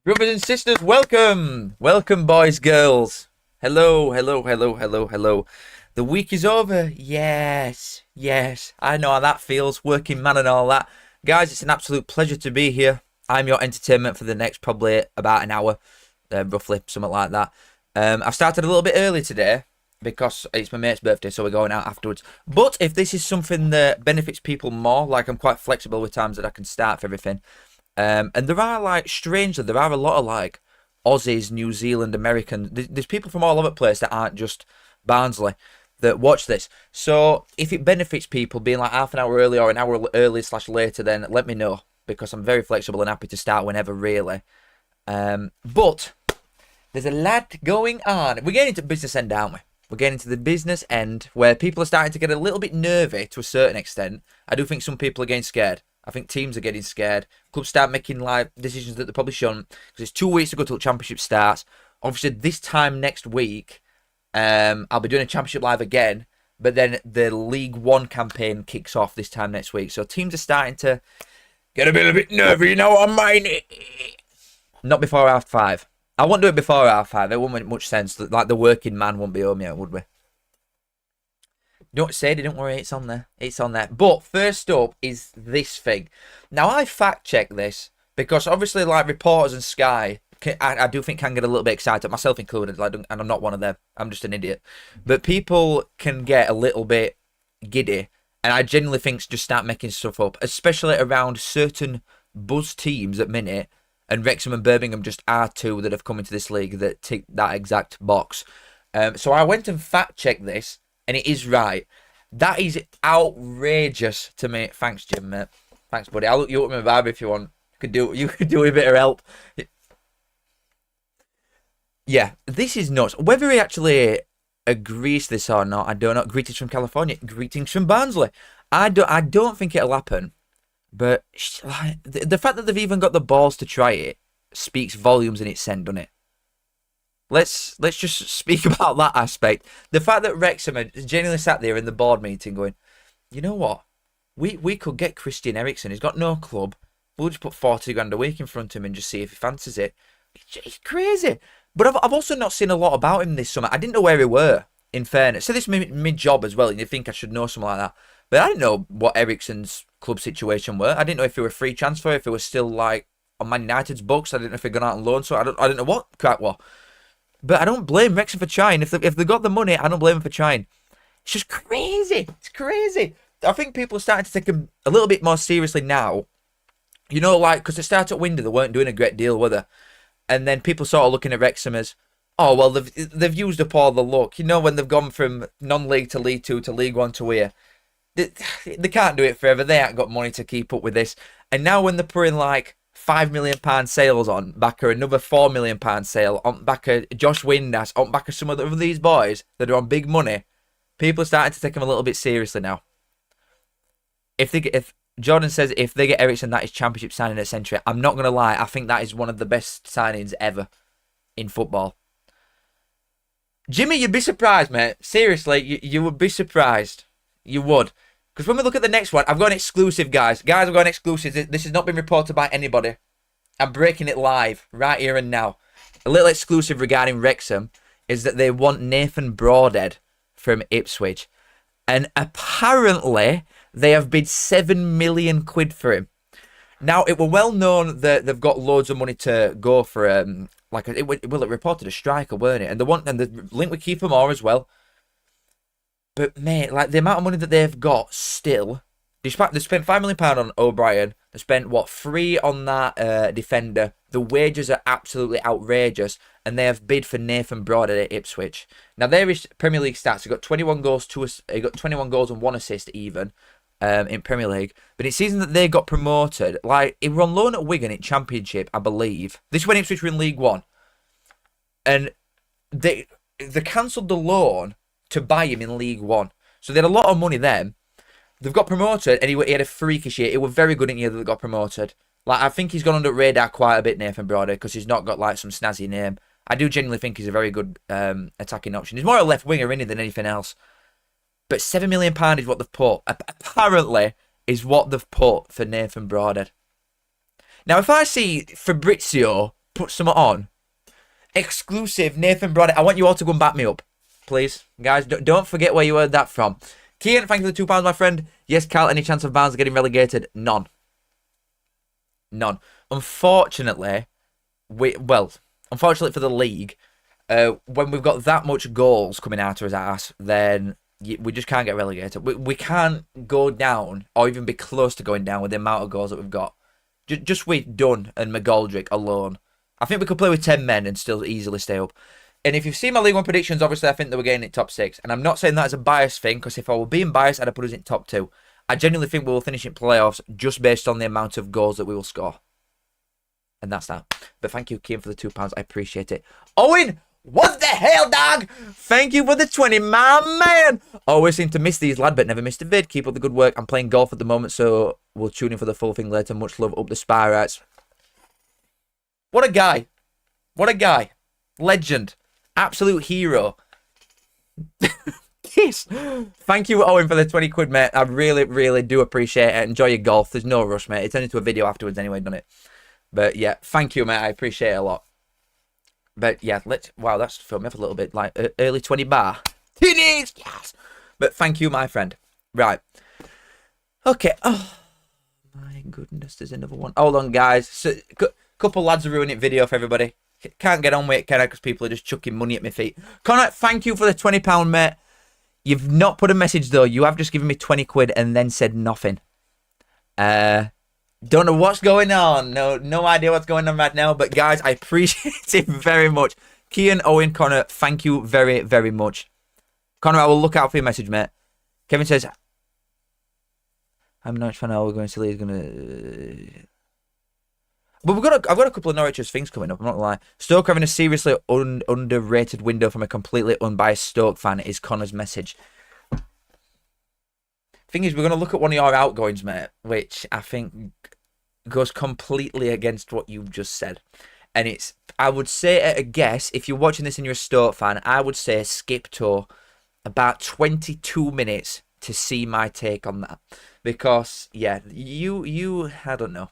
Brothers and sisters, welcome! Welcome, boys, girls. Hello, hello, hello, hello, hello. The week is over. Yes, yes. I know how that feels, working man and all that. Guys, it's an absolute pleasure to be here. I'm your entertainment for the next probably about an hour, roughly, something like that. I've started a little bit early today because it's my mate's birthday, so we're going out afterwards. But if this is something that benefits people more, like I'm quite flexible with times that I can start for everything. And there are strangely, there are a lot of Aussies, New Zealand, Americans. There's people from all over the place that aren't just Barnsley that watch this. So if it benefits people being half an hour early or an hour early / later, then let me know because I'm very flexible and happy to start whenever, really. But there's a lot going on. We're getting into business end, aren't we? We're getting to the business end where people are starting to get a little bit nervy to a certain extent. I do think some people are getting scared. I think teams are getting scared. Clubs start making decisions that they probably shouldn't because it's 2 weeks to go till the championship starts. Obviously, this time next week, I'll be doing a championship live again. But then the League One campaign kicks off this time next week. So teams are starting to get a bit nervy. You know what I mean? Not before half 5. I won't do it before half 5. It won't make much sense. Like the working man won't be home yet, would we? Don't say it, don't worry, it's on there. It's on there. But first up is this thing. Now, I fact-checked this because obviously, reporters and Sky, I do think can get a little bit excited, myself included, and I'm not one of them. I'm just an idiot. But people can get a little bit giddy, and I genuinely think just start making stuff up, especially around certain buzz teams at minute, and Wrexham and Birmingham just are two that have come into this league that tick that exact box. So I went and fact-checked this. And it is right. That is outrageous to me. Thanks, Jim, mate. Thanks, buddy. I'll look you up with my vibe if you want. You could do a bit of help. Yeah, this is nuts. Whether he actually agrees to this or not, I don't know. Greetings from California. Greetings from Barnsley. I don't think it'll happen. But the fact that they've even got the balls to try it speaks volumes in itself, doesn't it? Let's just speak about that aspect. The fact that Wrexham genuinely sat there in the board meeting going, you know what? We could get Christian Eriksen. He's got no club. We'll just put 40 grand a week in front of him and just see if he fancies it. It's crazy. But I've also not seen a lot about him this summer. I didn't know where he were, in fairness. So this is mid-job as well, and you think I should know something like that. But I didn't know what Eriksen's club situation were. I didn't know if he were a free transfer, if he was still on Man United's books. I didn't know if he'd gone out on loan. So I didn't know what crack was. But I don't blame Wrexham for trying. If they got the money, I don't blame them for trying. It's just crazy. It's crazy. I think people are starting to take them a little bit more seriously now. You know, because they started at window, they weren't doing a great deal, were they? And then people sort of looking at Wrexham as, oh, well, they've used up all the luck. You know, when they've gone from non-league to League 2 to League 1 to here. They can't do it forever. They ain't got money to keep up with this. And now when they're putting £5 million sales on back of another £4 million sale on back of Josh Windass, on back of some of these boys that are on big money, people are starting to take them a little bit seriously now. If Jordan says if they get Eriksen, that is championship signing at Century, I'm not gonna lie, I think that is one of the best signings ever in football. Jimmy, you'd be surprised, mate. Seriously, you would be surprised. You would. Because when we look at the next one, I've got an exclusive, guys. Guys, I've got an exclusive. This has not been reported by anybody. I'm breaking it live, right here and now. A little exclusive regarding Wrexham is that they want Nathan Broadhead from Ipswich. And apparently, they have bid £7 million for him. Now, it were well known that they've got loads of money to go for, it reported a striker, weren't it? And the link with Kiefer Moore as well. But, mate, the amount of money that they've got still... They spent £5 million on O'Brien. They spent, 3 on that defender. The wages are absolutely outrageous. And they have bid for Nathan Broadhead at Ipswich. Now, there is Premier League stats. He got 21 goals and 1 assist even in Premier League. But it's season that they got promoted. He were on loan at Wigan in Championship, I believe. This is when Ipswich were in League One. And they cancelled the loan to buy him in League One. So they had a lot of money then. They've got promoted and he had a freakish year. He was very good in the year that they got promoted. I think he's gone under the radar quite a bit, Nathan Broadhead, because he's not got some snazzy name. I do genuinely think he's a very good attacking option. He's more a left winger than anything else. But £7 million is what they've put. Apparently, is what they've put for Nathan Broadhead. Now, if I see Fabrizio put some on. Exclusive, Nathan Broderick. I want you all to go and back me up. Please. Guys, don't forget where you heard that from. Kian, thank you for the £2, my friend. Yes, Carl, any chance of Barnes getting relegated? None. None. Unfortunately, unfortunately for the league, when we've got that much goals coming out of his ass, then we just can't get relegated. We can't go down or even be close to going down with the amount of goals that we've got. Just with Dunn and McGoldrick alone. I think we could play with 10 men and still easily stay up. And if you've seen my League One predictions, obviously I think they were getting it top 6. And I'm not saying that as a biased thing, because if I were being biased, I'd have put us in top 2. I genuinely think we will finish in playoffs just based on the amount of goals that we will score. And that's that. But thank you, Kim, for the £2. I appreciate it. Owen, what the hell, dog? Thank you for the 20, my man. Always seem to miss these, lad, but never missed a vid. Keep up the good work. I'm playing golf at the moment, so we'll tune in for the full thing later. Much love, up the spirits. What a guy. What a guy. Legend. Absolute hero. Yes. Thank you, Owen, for the 20 quid, mate. I really, really do appreciate it. Enjoy your golf. There's no rush, mate. It turned into a video afterwards anyway, done it? But yeah, thank you, mate. I appreciate it a lot. But yeah, wow, that's filled me up a little bit. Like early 20 bar. Teenage, yes. But thank you, my friend. Right. Okay. Oh, my goodness. There's another one. Hold on, guys. So, couple lads are ruining video for everybody. Can't get on with it, can I? Because people are just chucking money at my feet. Connor, thank you for the £20, mate. You've not put a message, though. You have just given me 20 quid and then said nothing. Don't know what's going on. No idea what's going on right now. But, guys, I appreciate it very much. Kian, Owen, Connor, thank you very, very much. Connor, I will look out for your message, mate. Kevin says, I'm not sure how we're going to see. He's going to... But I've got a couple of Norwich's things coming up, I'm not going to lie. Stoke having a seriously underrated window from a completely unbiased Stoke fan is Connor's message. Thing is, we're going to look at one of your outgoings, mate, which I think goes completely against what you've just said. And it's, I would say at a guess, if you're watching this and you're a Stoke fan, I would say skip to about 22 minutes to see my take on that. Because, yeah, you I don't know.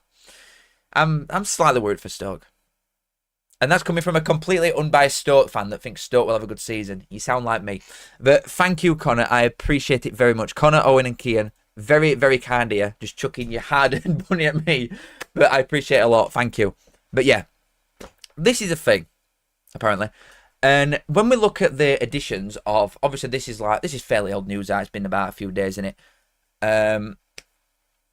I'm slightly worried for Stoke. And that's coming from a completely unbiased Stoke fan that thinks Stoke will have a good season. You sound like me. But thank you, Connor. I appreciate it very much. Connor, Owen and Kian, very, very kind of you. Just chucking your hard-earned money at me. But I appreciate it a lot. Thank you. But yeah, this is a thing, apparently. And when we look at the editions of... Obviously, this is fairly old news. It's been about a few days, isn't it?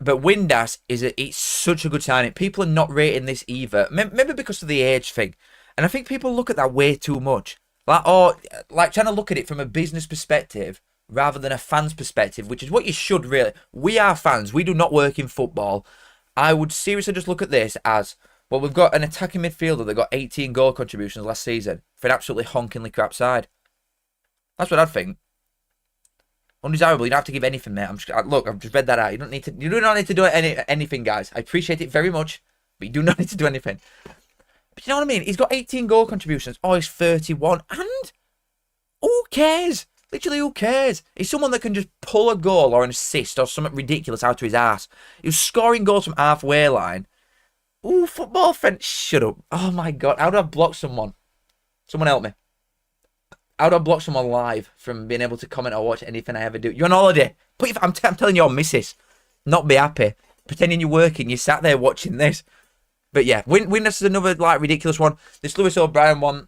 But Windass it's such a good signing. People are not rating this either. Maybe because of the age thing. And I think people look at that way too much. Like trying to look at it from a business perspective rather than a fan's perspective, which is what you should really. We are fans. We do not work in football. I would seriously just look at this as, well, we've got an attacking midfielder that got 18 goal contributions last season for an absolutely honkingly crap side. That's what I'd think. Undesirable. You don't have to give anything, mate. Look, I've just read that out. You do not need to do anything, guys. I appreciate it very much, but you do not need to do anything. But you know what I mean? He's got 18 goal contributions. Oh, he's 31. And who cares? Literally, who cares? He's someone that can just pull a goal or an assist or something ridiculous out of his ass. He was scoring goals from halfway line. Ooh, football friend. Shut up. Oh, my God. How do I block someone? Someone help me. How do I block someone live from being able to comment or watch anything I ever do? You're on holiday. I'm telling your missus. Not be happy. Pretending you're working. You sat there watching this. But yeah, Windass is another like ridiculous one. This Lewis O'Brien one.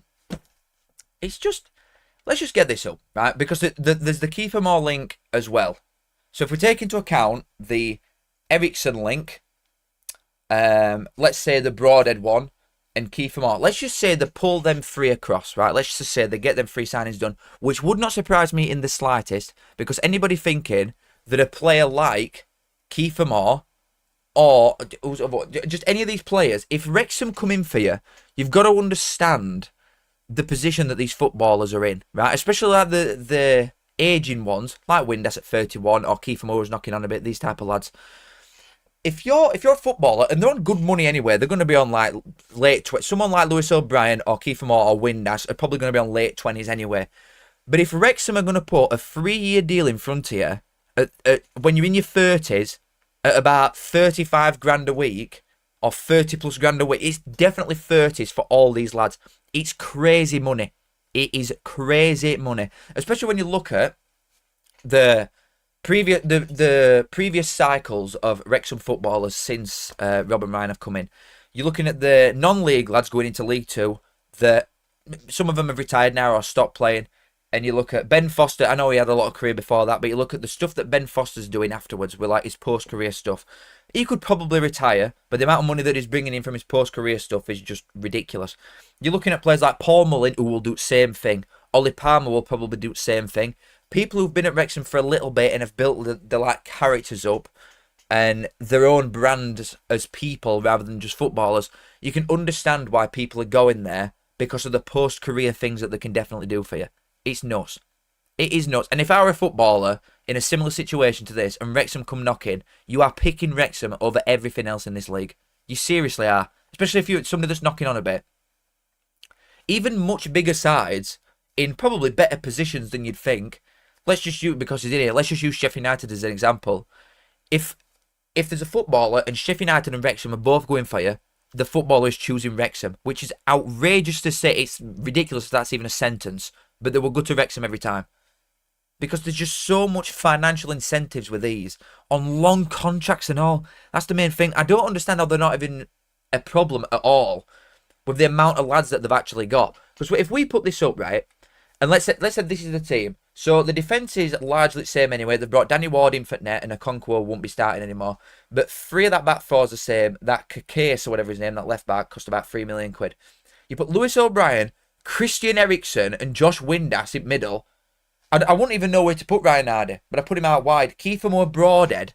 It's just... Let's just get this up, right? Because there's the Kiefer Moore link as well. So if we take into account the Eriksen link, let's say the Broadhead one, and Kiefer Moore, let's just say they pull them 3 across, right? Let's just say they get them 3 signings done, which would not surprise me in the slightest, because anybody thinking that a player like Kiefer Moore or just any of these players, if Wrexham come in for you, you've got to understand the position that these footballers are in, right? Especially like the aging ones, like Windass at 31 or Kiefer Moore is knocking on a bit, these type of lads. If you're a footballer, and they're on good money anyway, they're going to be on like late 20s. Someone like Lewis O'Brien or Kiefer Moore or Windass are probably going to be on late 20s anyway. But if Wrexham are going to put a 3-year deal in front of you, when you're in your 30s, at about 35 grand a week, or 30 plus grand a week. It's definitely 30s for all these lads. It's crazy money. It is crazy money, especially when you look at the previous cycles of Wrexham footballers since Rob and Ryan have come in. You're looking at the non-league lads going into League Two. That some of them have retired now or stopped playing. And you look at Ben Foster. I know he had a lot of career before that, but you look at the stuff that Ben Foster's doing afterwards with like his post-career stuff. He could probably retire, but the amount of money that he's bringing in from his post-career stuff is just ridiculous. You're looking at players like Paul Mullin, who will do the same thing. Ollie Palmer will probably do the same thing. People who've been at Wrexham for a little bit and have built the like characters up and their own brand as people rather than just footballers. You can understand why people are going there because of the post-career things that they can definitely do for you. It's nuts. It is nuts. And if I were a footballer in a similar situation to this and Wrexham come knocking, you are picking Wrexham over everything else in this league. You seriously are. Especially if you're somebody that's knocking on a bit. Even much bigger sides in probably better positions than you'd think. Let's just use, because he's in here, let's just use Sheffield United as an example. If there's a footballer and Sheffield United and Wrexham are both going for you, the footballer is choosing Wrexham, which is outrageous to say. It's ridiculous if that's even a sentence. But they will go to Wrexham every time. Because there's just so much financial incentives with these. On long contracts and all. That's the main thing. I don't understand how they're not even a problem at all. With the amount of lads that they've actually got. Because if we put this up, right. And let's say this is the team. So the defence is largely the same anyway. They've brought Danny Ward in for net. And Okonkwo won't be starting anymore. But 3 of that back 4 is the same. That Case or whatever his name, that left back, cost about £3 million. You put Lewis O'Brien, Christian Eriksen and Josh Windass in middle. I wouldn't even know where to put Ryan Hardy, but I put him out wide. Kiefer Moore Broadhead.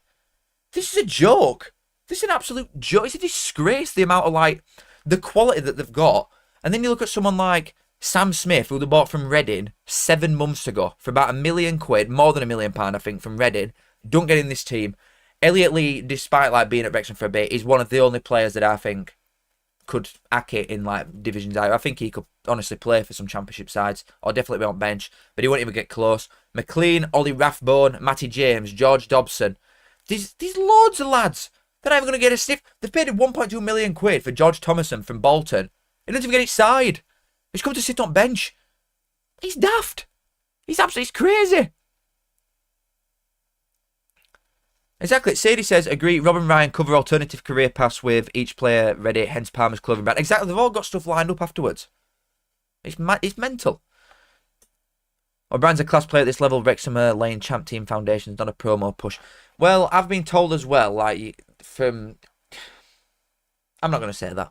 This is a joke. This is an absolute joke. It's a disgrace, the amount of, like, the quality that they've got. And then you look at someone like Sam Smith, who they bought from Reading 7 months ago for about £1 million, more than £1 million, I think, from Reading. Don't get in this team. Elliot Lee, despite like being at Wrexham for a bit, is one of the only players that I think could hack it in like divisions. I think he could honestly play for some championship sides or definitely be on bench, but he won't even get close. McLean, Ollie Rathbone, Matty James, George Dobson. These loads of lads. They're not even going to get a sniff. They've paid him £1.2 million for George Thomason from Bolton. He doesn't even get his side. He's come to sit on bench. He's daft. He's crazy. Exactly. Sadie says, agree, Rob and Ryan cover alternative career paths with each player ready, hence Palmer's clothing brand. Exactly. They've all got stuff lined up afterwards. It's mental. O'Brien's a class player at this level. Wrexham are laying champ team foundations, not a promo push. Well, I've been told as well, like, I'm not going to say that.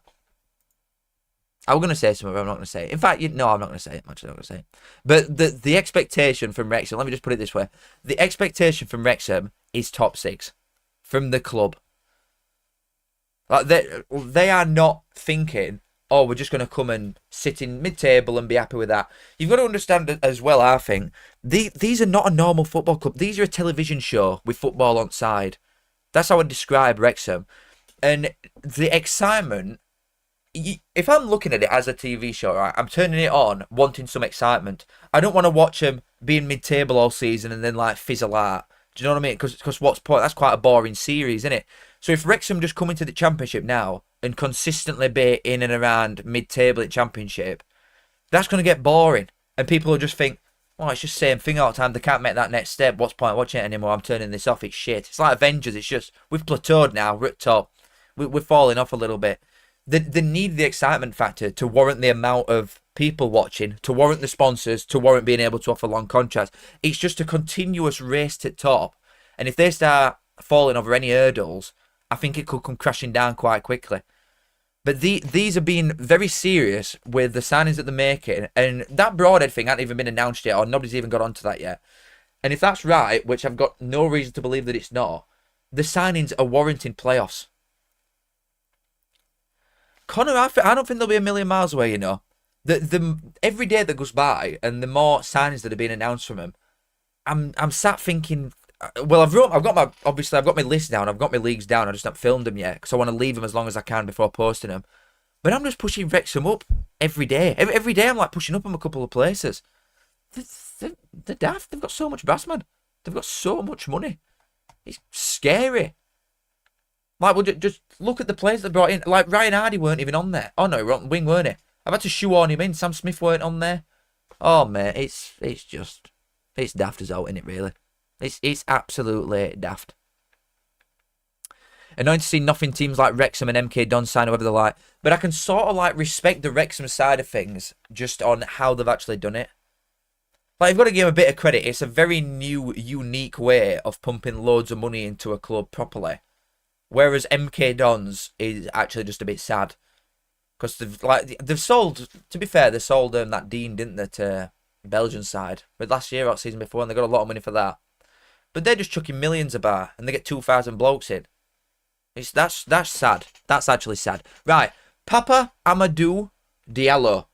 I was going to say something, but I'm not going to say it. In fact, no, I'm not going to say it. I'm actually not going to say it. But the expectation from Wrexham, let me just put it this way. The expectation from Wrexham is top 6 from the club. Like they are not thinking, oh, we're just going to come and sit in mid-table and be happy with that. You've got to understand as well, I think, these are not a normal football club. These are a television show with football on side. That's how I describe Wrexham. And the excitement, if I'm looking at it as a TV show, right, I'm turning it on, wanting some excitement. I don't want to watch them being mid-table all season and then like fizzle out. Do you know what I mean? Because what's point? That's quite a boring series, isn't it? So if Wrexham just come into the Championship now and consistently be in and around mid-table at Championship, that's going to get boring. And people will just think, oh, it's just the same thing all the time. They can't make that next step. What's the point watching it anymore? I'm turning this off. It's shit. It's like Avengers. It's just, we've plateaued now. We're at top. We're falling off a little bit. They need the excitement factor to warrant the amount of people watching, to warrant the sponsors, to warrant being able to offer long contracts. It's just a continuous race to top. And if they start falling over any hurdles, I think it could come crashing down quite quickly. But these are being very serious with the signings that they're making. And that Broadhead thing hasn't even been announced yet, or nobody's even got onto that yet. And if that's right, which I've got no reason to believe that it's not, the signings are warranting playoffs. Connor, I don't think they'll be a million miles away, you know. The every day that goes by and the more signings that are being announced from them, I'm sat thinking, well, I've got my list down, I've got my leagues down, I just haven't filmed them yet because I want to leave them as long as I can before posting them. But I'm just pushing Wrexham up every day. Every day I'm like pushing up them a couple of places. They're daft. They've got so much brass, man. They've got so much money. It's scary. Like, well, just look at the players they brought in. Like, Ryan Hardy weren't even on there. Oh, no, he was on wing, weren't he? I've had to shoehorn him in. Sam Smith weren't on there. Oh, mate, it's daft as out, isn't it, really? It's absolutely daft. Annoying to see nothing teams like Wrexham and MK Dons sign whoever they like. But I can sort of, like, respect the Wrexham side of things just on how they've actually done it. Like, you've got to give them a bit of credit. It's a very new, unique way of pumping loads of money into a club properly. Whereas MK Dons is actually just a bit sad. Because they've sold, to be fair, they sold that Dean, didn't they, to Belgian side. But last year or season before, and they got a lot of money for that. But they're just chucking millions about, and they get 2,000 blokes in. That's sad. That's actually sad. Right, Papa Amadou Diallo.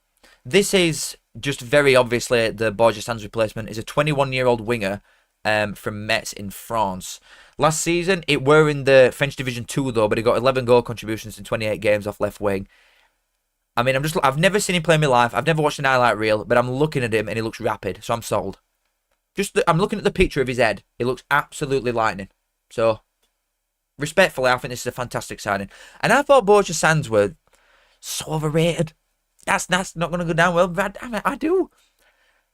This is just very obviously the Borja Sanz replacement. Is a 21-year-old winger from Metz in France. Last season, it were in the French Division 2 though, but he got 11 goal contributions in 28 games off left wing. I mean, I've never seen him play in my life. I've never watched an highlight reel, but I'm looking at him and he looks rapid, so I'm sold. I'm looking at the picture of his head. It looks absolutely lightning. So, respectfully, I think this is a fantastic signing. And I thought Borja Sanz were so overrated. That's not going to go down well, but I do.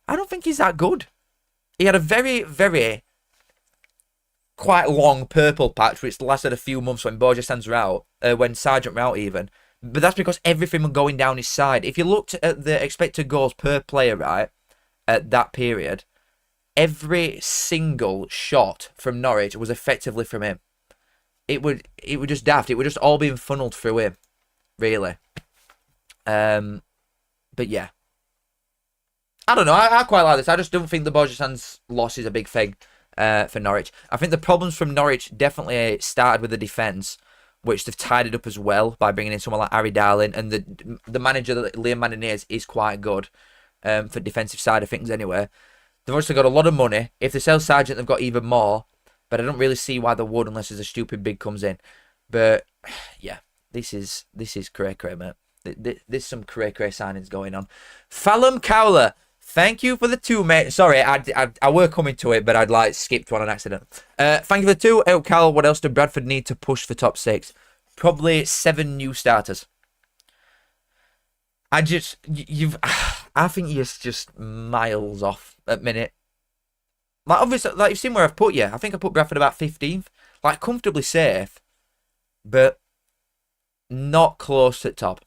I don't think he's that good. He had a very, very quite long purple patch, which lasted a few months when Borja Sanz were out, when Sargent were out even. But that's because everything was going down his side. If you looked at the expected goals per player, right, at that period, every single shot from Norwich was effectively from him. It would just daft. It would just all being funneled through him, really. But yeah, I don't know. I quite like this. I just don't think the Borja Sanz loss is a big thing for Norwich. I think the problems from Norwich definitely started with the defence, which they've tidied up as well by bringing in someone like Harry Darling, and the manager Liam Maniniers is quite good for defensive side of things anyway. They've also got a lot of money. If they sell Sargent, they've got even more. But I don't really see why they would unless there's a stupid bid comes in. But yeah, this is cray, mate. There's some cray signings going on. Fallum Cowler, thank you for the 2, mate. Sorry, I were coming to it, but I'd like skipped one on accident. Thank you for the 2. Oh, Cal, what else do Bradford need to push for top 6? Probably 7 new starters. I think you're just miles off at minute. Like, obviously, like, you've seen where I've put you. I think I put Bradford about 15th. Like, comfortably safe, but not close to top.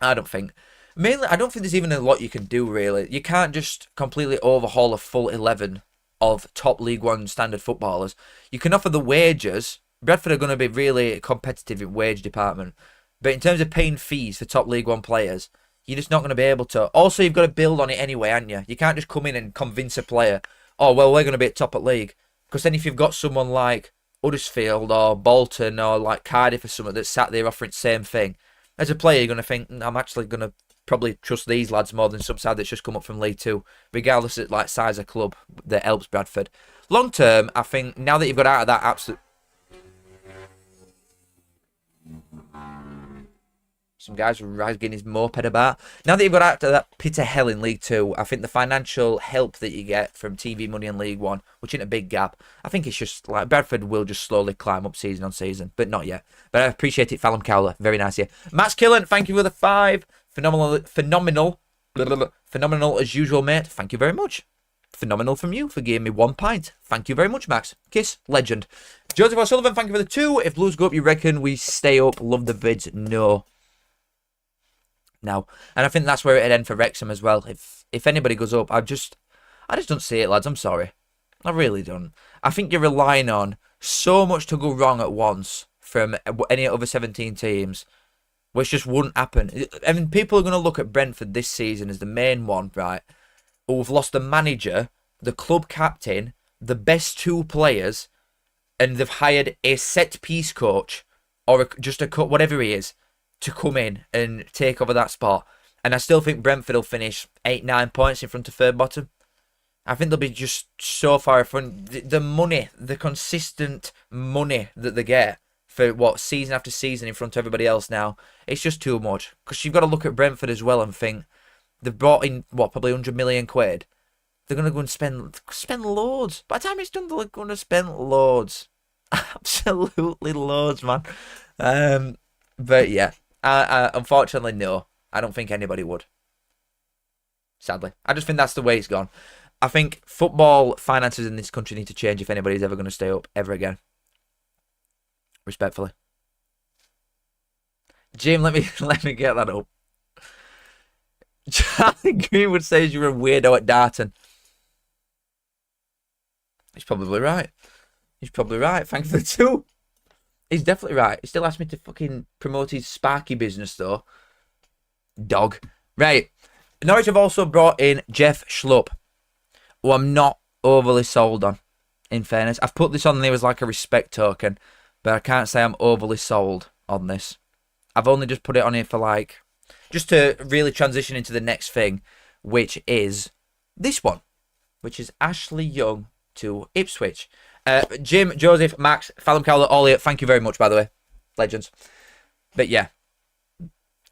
I don't think. Mainly, I don't think there's even a lot you can do, really. You can't just completely overhaul a full 11 of top League One standard footballers. You can offer the wages. Bradford are going to be really competitive in wage department. But in terms of paying fees for top League One players, you're just not going to be able to. Also, you've got to build on it anyway, aren't you? You can't just come in and convince a player, oh, well, we're going to be at top at league. Because then if you've got someone like Huddersfield or Bolton or like Cardiff or someone that's sat there offering the same thing, as a player, you're going to think, I'm actually going to probably trust these lads more than some side that's just come up from League 2, regardless of like size of club that helps Bradford. Long term, I think now that you've got out of that absolute... Some guys getting his moped about. Now that you've got out of that pit of hell in League 2, I think the financial help that you get from TV money in League 1, which isn't a big gap, I think it's just like Bradford will just slowly climb up season on season, but not yet. But I appreciate it, Fallum Cowler. Very nice here. Max Killen, thank you for the 5. Phenomenal as usual, mate. Thank you very much. Phenomenal from you for giving me 1 pint. Thank you very much, Max. Kiss, legend. Joseph O'Sullivan, thank you for the 2. If Blues go up, you reckon we stay up? Love the bids. No. And I think that's where it'd end for Wrexham as well. If anybody goes up, I just don't see it, lads. I'm sorry. I really don't. I think you're relying on so much to go wrong at once from any other 17 teams, which just wouldn't happen. I mean, people are going to look at Brentford this season as the main one, right? Who've lost the manager, the club captain, the best 2 players, and they've hired a set-piece coach or just a cut, whatever he is, to come in and take over that spot. And I still think Brentford will finish 8-9 points in front of third bottom. I think they'll be just so far in front. The money, the consistent money that they get for season after season in front of everybody else now, it's just too much. Because you've got to look at Brentford as well and think they've brought in probably 100 million quid. They're going to go and spend loads. By the time it's done, they're going to spend loads. Absolutely loads, man. But yeah, unfortunately, no. I don't think anybody would. Sadly. I just think that's the way it's gone. I think football finances in this country need to change if anybody's ever going to stay up ever again. Respectfully. Jim, let me get that up. Charlie Greenwood says you're a weirdo at Darton. He's probably right. He's probably right. Thanks for the two. He's definitely right. He still asked me to fucking promote his Sparky business, though. Dog. Right. Norwich have also brought in Jeff Schlupp, who I'm not overly sold on, in fairness. I've put this on there as like a respect token, but I can't say I'm overly sold on this. I've only just put it on here for like, just to really transition into the next thing, which is this one, which is Ashley Young to Ipswich. Jim, Joseph, Max, Fallon Cowler, Ollie, thank you very much, by the way. Legends. But yeah.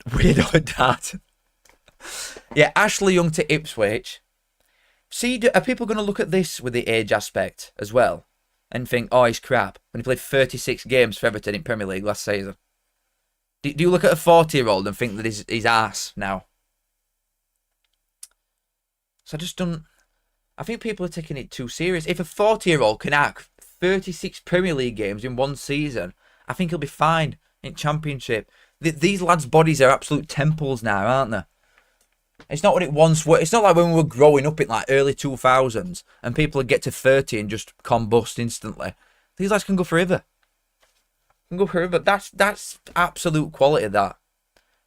Weirdo at Darton. Yeah, Ashley Young to Ipswich. See, are people going to look at this with the age aspect as well and think, oh, he's crap, when he played 36 games for Everton in Premier League last season? Do you look at a 40-year-old and think that he's arse now? So I just don't... I think people are taking it too serious. If a 40-year-old can act 36 Premier League games in one season, I think he'll be fine in Championship. These lads' bodies are absolute temples now, aren't they? It's not what it once was. It's not like when we were growing up in like early 2000s and people would get to 30 and just combust instantly. These lads can go forever. Can go forever. That's absolute quality. That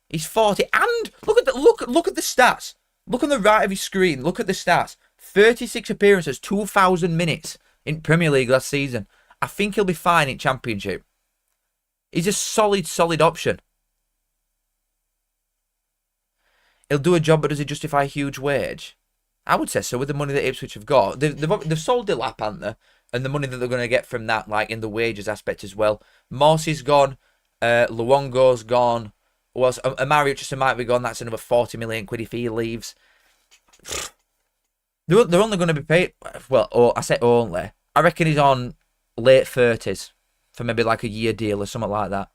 he's 40 and look at the stats. Look on the right of his screen. Look at the stats. 36 appearances, 2,000 minutes in Premier League last season. I think he'll be fine in Championship. He's a solid option. He'll do a job, but does he justify a huge wage? I would say so with the money that Ipswich have got. They've sold Eyup, haven't they? And the money that they're going to get from that, like in the wages aspect as well. Morsey's gone. Luongo's gone. Who else? Amari Hutchinson might be gone. That's another 40 million quid if he leaves. They're only going to be paid... Well, I say only. I reckon he's on late 30s for maybe like a year deal or something like that.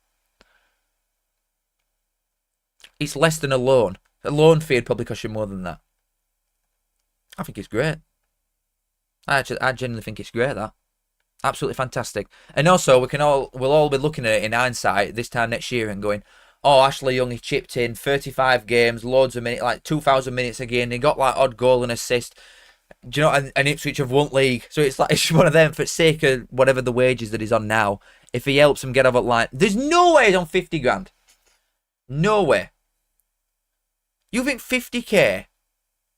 It's less than a loan. A loan fee would probably cost you more than that. I think it's great. I genuinely think it's great, that. Absolutely fantastic. And also, we'll all be looking at it in hindsight this time next year and going, oh, Ashley Young, he chipped in 35 games, loads of minutes, like 2,000 minutes again. He got like odd goal and assist. Do you know, and Ipswich have won league. So it's like, it's one of them, for the sake of whatever the wages that he's on now, if he helps him get over the line. There's no way he's on 50 grand. No way. You think 50k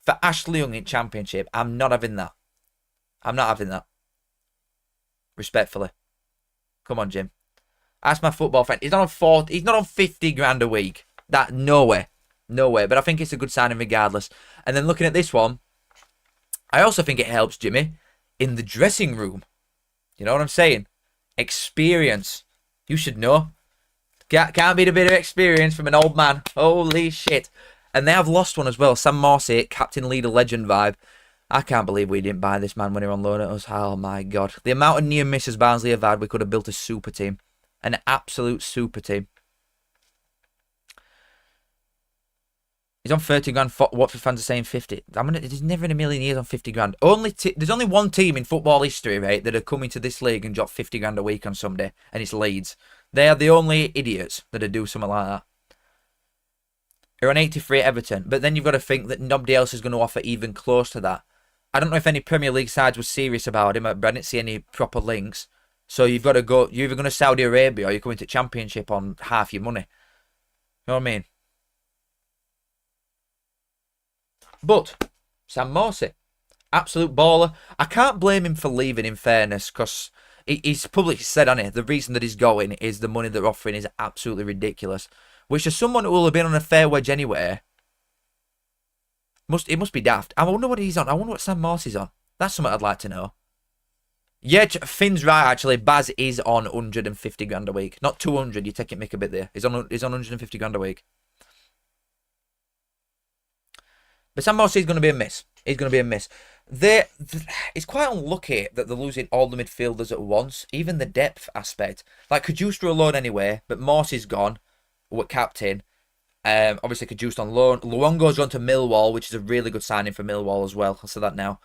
for Ashley Young in Championship? I'm not having that. I'm not having that. Respectfully. Come on, Jim. Ask my football friend. He's not on 40. He's not on 50 grand a week. That, no way. No way. But I think it's a good signing regardless. And then looking at this one, I also think it helps Jimmy in the dressing room. You know what I'm saying? Experience. You should know. Can't beat a bit of experience from an old man. Holy shit. And they have lost one as well. Sam Morsey, captain, leader, legend vibe. I can't believe we didn't buy this man when he was on loan at us. Oh my God. The amount of near misses Barnsley have had, we could have built a super team. An absolute super team. He's on 30 grand. Watford fans are saying 50. There's never in a million years on 50 grand. There's only one team in football history, right, that are coming to this league and drop 50 grand a week on Sunday, and it's Leeds. They are the only idiots that do something like that. They're on 83 at Everton, but then you've got to think that nobody else is going to offer even close to that. I don't know if any Premier League sides were serious about him, but I didn't see any proper links. So you've got to go, you're either going to Saudi Arabia or you're coming to Championship on half your money. You know what I mean? But Sam Morsey, absolute baller. I can't blame him for leaving, in fairness, because he's publicly said, hasn't he, the reason that he's going is the money they're offering is absolutely ridiculous. Which, as someone who will have been on a fair wage anyway, it must be daft. I wonder what he's on. I wonder what Sam Morsey's on. That's something I'd like to know. Yeah, Finn's right, actually. Baz is on 150 grand a week. Not 200, you're taking Mick a bit there. He's on 150 grand a week. But Sam Morsey's going to be a miss. He's going to be a miss. It's quite unlucky that they're losing all the midfielders at once, even the depth aspect. Like, Kajustra alone anyway, but Morsy's gone, what captain. Obviously, Kajustra on loan. Luongo's gone to Millwall, which is a really good signing for Millwall as well. I'll say that now.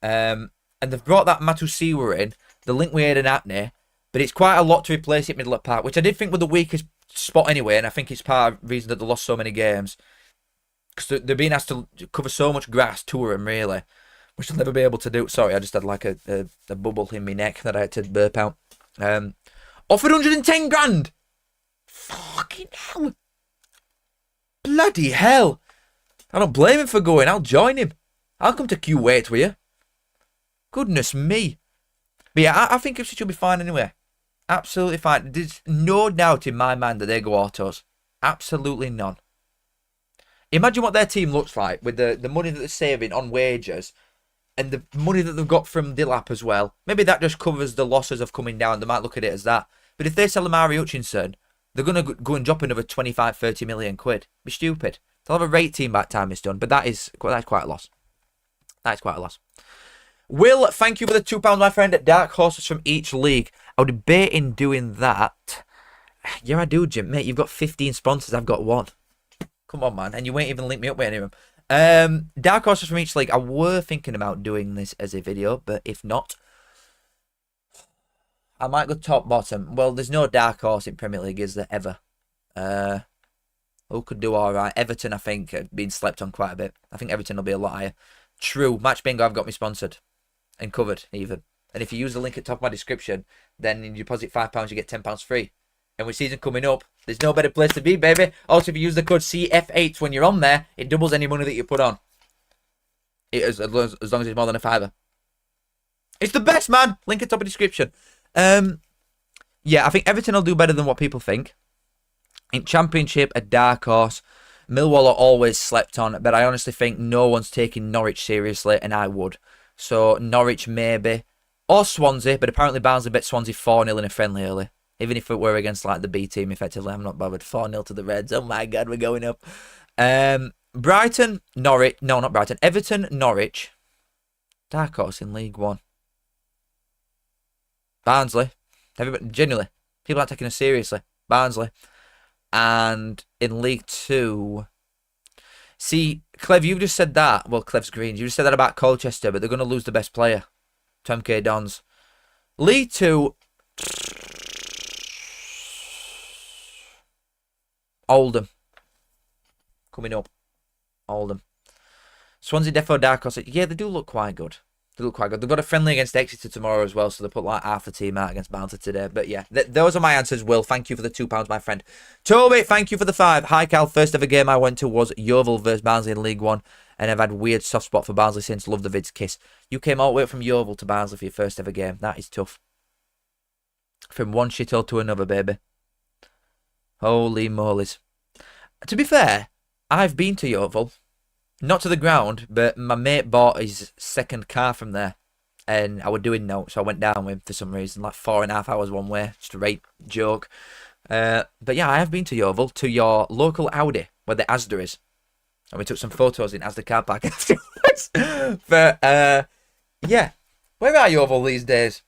And they've brought that Matusiwa in, the link with Aiden Atney, but it's quite a lot to replace it middle of park, which I did think were the weakest spot anyway, and I think it's part of the reason that they lost so many games. Because they're being asked to cover so much grass, tour them, really. Which they'll never be able to do. Sorry, I just had like a bubble in my neck that I had to burp out. Offered 110 grand. Fucking hell. Bloody hell. I don't blame him for going. I'll join him. I'll come to Kuwait with you. Goodness me. But yeah, I think Ipswich will be fine anyway. Absolutely fine. There's no doubt in my mind that they go autos. Absolutely none. Imagine what their team looks like with the money that they're saving on wages and the money that they've got from Dilap as well. Maybe that just covers the losses of coming down. They might look at it as that. But if they sell Amari Hutchinson, they're going to go and drop another 25, 30 million quid. Be stupid. They'll have a rate team by the time it's done. But that's quite a loss. That's quite a loss. Will, thank you for the £2, my friend. Dark horses from each league. I was debating doing that. Yeah, I do, Jim. Mate, you've got 15 sponsors. I've got one. Come on, man. And you won't even link me up with any of them. Dark horses from each league. I were thinking about doing this as a video, but if not, I might go top bottom. Well, there's no dark horse in Premier League, is there, ever? Who could do all right? Everton, I think, have been slept on quite a bit. I think Everton will be a lot higher. True. Match Bingo, I've got me sponsored and covered, even. And if you use the link at the top of my description, then you deposit £5, you get £10 free. And with season coming up, there's no better place to be, baby. Also, if you use the code CF8 when you're on there, it doubles any money that you put on. As long as it's more than a fiver. It's the best, man. Link at top of description. Yeah, I think Everton will do better than what people think. In Championship, a dark horse. Millwall are always slept on, but I honestly think no one's taking Norwich seriously, and I would. So, Norwich maybe. Or Swansea, but apparently Barnsley bet Swansea 4-0 in a friendly early. Even if it were against like the B team, effectively, I'm not bothered. 4-0 to the Reds. Oh my God, we're going up. Brighton, Norwich. No, not Brighton. Everton, Norwich. Dark horse in League One. Barnsley. Everybody, genuinely. People aren't taking us seriously. Barnsley. And in League Two. See, Clev, you just said that. Well, Clev's Greens. You just said that about Colchester, but they're going to lose the best player. to MK Dons. League Two. Oldham. Coming up. Oldham. Swansea Defo Dark Horse. Yeah, they do look quite good. They look quite good. They've got a friendly against Exeter tomorrow as well, so they put like half the team out against Bounty today. But yeah, those are my answers, Will. Thank you for the £2, my friend. Toby, thank you for the 5. Hi, Cal. First ever game I went to was Yeovil versus Barnsley in League One, and I've had weird soft spot for Barnsley since. Love the vids, kiss. You came all the way up from Yeovil to Barnsley for your first ever game. That is tough. From one shithole to another, baby. Holy molies. To be fair, I've been to Yeovil. Not to the ground, but my mate bought his second car from there. And I was doing notes, so I went down with him for some reason. Like 4.5 hours one way. Straight joke. But yeah, I have been to Yeovil, to your local Audi, where the Asda is. And we took some photos in Asda car park afterwards. But, yeah. Where are Yeovil these days?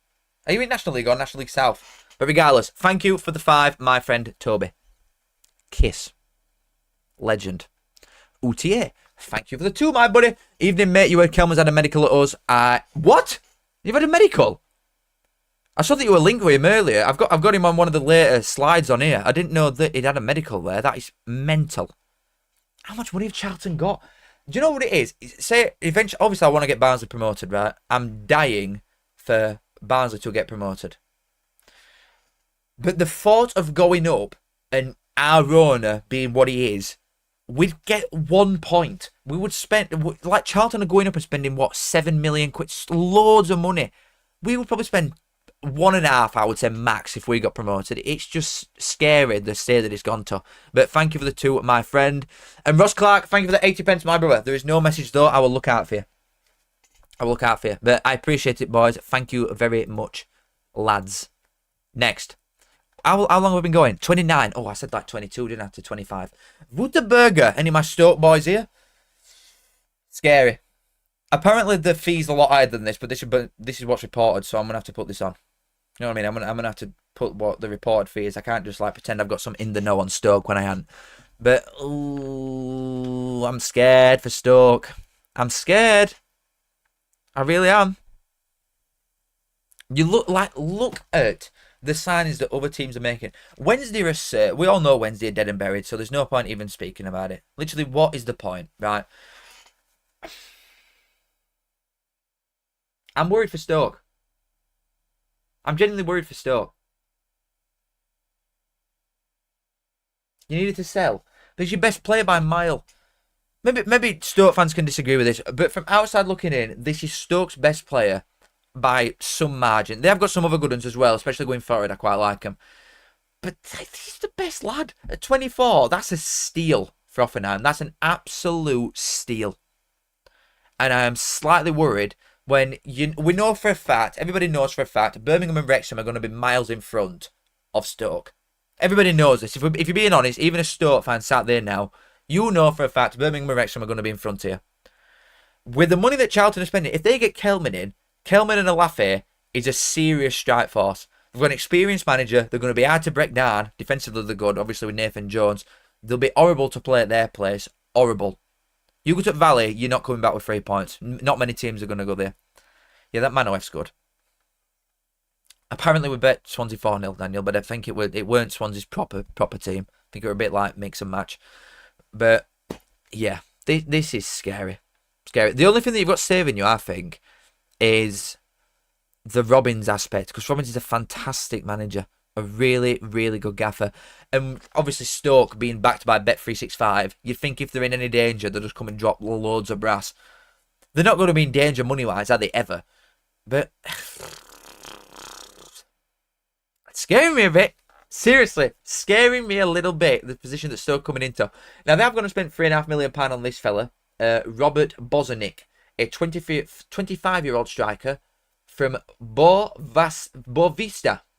Are you in National League or National League South? But regardless, thank you for the 5, my friend Toby. Kiss. Legend. UTA. Thank you for the 2, my buddy. Evening, mate. You heard Kelman's had a medical at us. What? You've had a medical? I saw that you were linked with him earlier. I've got him on one of the later slides on here. I didn't know that he'd had a medical there. That is mental. How much money have Charlton got? Do you know what it is? Say, eventually, obviously, I want to get Barnsley promoted, right? I'm dying for Barnsley to get promoted. But the thought of going up and our owner being what he is, we'd get 1 point. We would spend, like Charlton are going up and spending, what, 7 million quid? Loads of money. We would probably spend 1.5, I would say, max if we got promoted. It's just scary, the state that it's gone to. But thank you for the 2, my friend. And Ross Clark, thank you for the 80p, my brother. There is no message, though. I will look out for you. I will look out for you. But I appreciate it, boys. Thank you very much, lads. Next. How long have we been going? 29. Oh, I said like 22, didn't I? To 25. Wutterberger. Any of my Stoke boys here? Scary. Apparently the fee's a lot higher than this, but this is what's reported, so I'm gonna have to put this on. You know what I mean? I'm gonna have to put what the reported fee is. I can't just like pretend I've got some in the know on Stoke when I haven't. But ooh, I'm scared for Stoke. I'm scared. I really am. You look at the signings that other teams are making. Wednesday are we all know Wednesday are dead and buried, so there's no point even speaking about it. Literally, what is the point, right? I'm worried for Stoke. I'm genuinely worried for Stoke. You needed to sell. There's your best player by a mile. Maybe Stoke fans can disagree with this, but from outside looking in, this is Stoke's best player by some margin. They have got some other good ones as well, especially going forward. I quite like him. But he's the best lad. At 24, that's a steal for Hoffenheim. That's an absolute steal. And I am slightly worried when we know for a fact, everybody knows for a fact, Birmingham and Wrexham are going to be miles in front of Stoke. Everybody knows this. If you're being honest, even a Stoke fan sat there now, you know for a fact Birmingham and Wrexham are going to be in front here. With the money that Charlton are spending, if they get Kelman in, Kelman and Alafe is a serious strike force. They've got an experienced manager. They're going to be hard to break down. Defensively, they're good. Obviously, with Nathan Jones. They'll be horrible to play at their place. Horrible. You go to Valley, you're not coming back with 3 points. Not many teams are going to go there. Yeah, that Manowef's good. Apparently, we bet Swansea 4-0, Daniel, but I think it weren't Swansea's proper team. I think it were a bit like mix and match. But, yeah, this is scary. Scary. The only thing that you've got saving you, I think, is the Robins aspect, because Robins is a fantastic manager, a really, really good gaffer, and obviously Stoke being backed by Bet365, you'd think if they're in any danger, they'll just come and drop loads of brass. They're not going to be in danger money-wise, are they ever? But it's scaring me a bit. Seriously, scaring me a little bit, the position that Stoke coming into. Now, they have going to spend £3.5 million on this fella, Robert Bozanic, a 25-year-old striker from Boavista,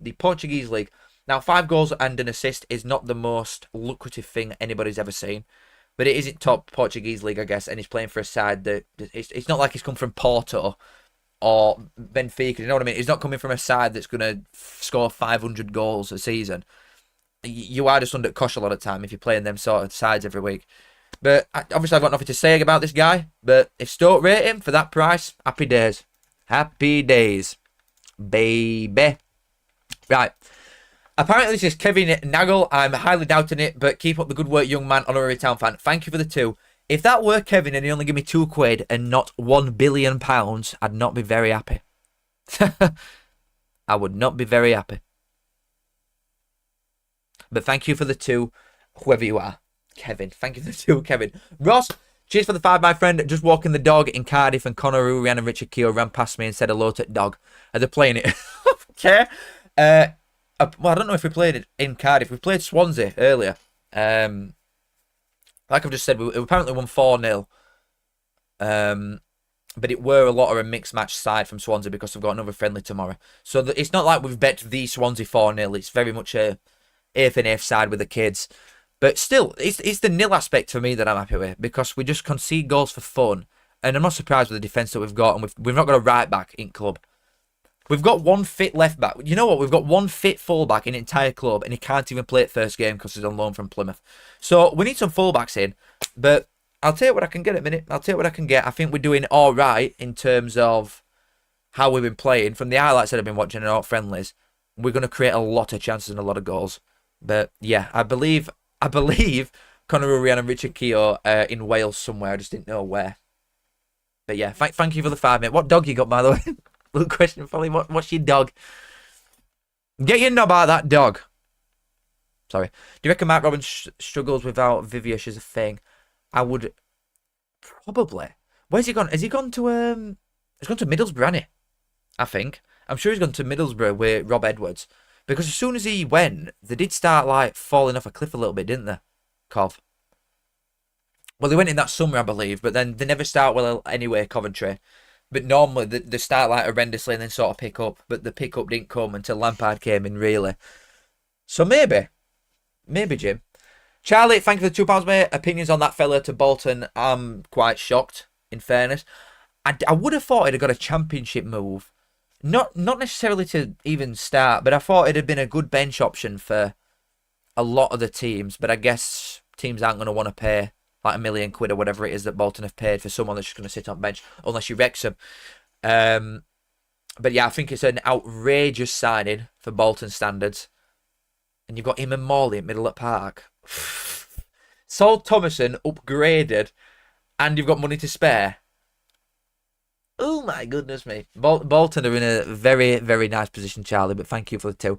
the Portuguese league. Now, 5 goals and an assist is not the most lucrative thing anybody's ever seen, but it isn't top Portuguese league, I guess, and he's playing for a side that it's not like he's come from Porto or Benfica. You know what I mean? He's not coming from a side that's going to score 500 goals a season. You are just under cosh a lot of time if you're playing them sort of sides every week. But obviously, I've got nothing to say about this guy. But if Stoke rate him for that price, happy days. Happy days. Baby. Right. Apparently, this is Kevin Nagel. I'm highly doubting it, but keep up the good work, young man, honorary town fan. Thank you for the 2. If that were Kevin and he only gave me £2 and not £1 billion, I'd not be very happy. I would not be very happy. But thank you for the 2, whoever you are. Kevin. Thank you for the 2, Kevin. Ross, cheers for the 5, my friend. Just walking the dog in Cardiff, and Conor Urian and Richard Keogh ran past me and said hello to dog. Are they playing it? Okay. Well, I don't know if we played it in Cardiff. We played Swansea earlier. Like I've just said, we apparently won 4-0. But it were a lot of a mixed match side from Swansea because we've got another friendly tomorrow. So it's not like we've bet the Swansea 4-0. It's very much a eighth and eighth side with the kids. But still, it's the nil aspect for me that I'm happy with, because we just concede goals for fun. And I'm not surprised with the defence that we've got. And we've not got a right back in club. We've got one fit left back. You know what? We've got one fit full back in the entire club, and he can't even play at first game because he's on loan from Plymouth. So we need some full backs in. But I'll tell you what I can get at a minute. I'll tell you what I can get. I think we're doing all right in terms of how we've been playing. From the highlights that I've been watching and all friendlies, we're going to create a lot of chances and a lot of goals. But yeah, I believe Conor Urian and Richard Keogh in Wales somewhere. I just didn't know where. But yeah, thank you for the 5 minutes. What dog you got, by the way? Little question for you. What's your dog? Get your knob out of that dog. Sorry. Do you reckon Mark Robbins struggles without Viviash as a thing? I would probably. Where's he gone? Has he gone to he's gone to Middlesbrough, hasn't he? I think. I'm sure he's gone to Middlesbrough with Rob Edwards. Because as soon as he went, they did start like falling off a cliff a little bit, didn't they? Cov. Well, they went in that summer, I believe, but then they never start well anyway, Coventry. But normally they start like horrendously and then sort of pick up. But the pick up didn't come until Lampard came in, really. So maybe, Jim. Charlie, thank you for the £2, mate. Opinions on that fella to Bolton? I'm quite shocked, in fairness. I would have thought he'd have got a championship move. Not necessarily to even start, but I thought it'd have been a good bench option for a lot of the teams. But I guess teams aren't going to want to pay like £1 million or whatever it is that Bolton have paid for someone that's just going to sit on bench, unless you Wrexham. But yeah, I think it's an outrageous signing for Bolton standards. And you've got him and Morley at middle at Park. Sol Thomason upgraded, and you've got money to spare. Oh my goodness me. Bolton are in a very, very nice position, Charlie, but thank you for the 2.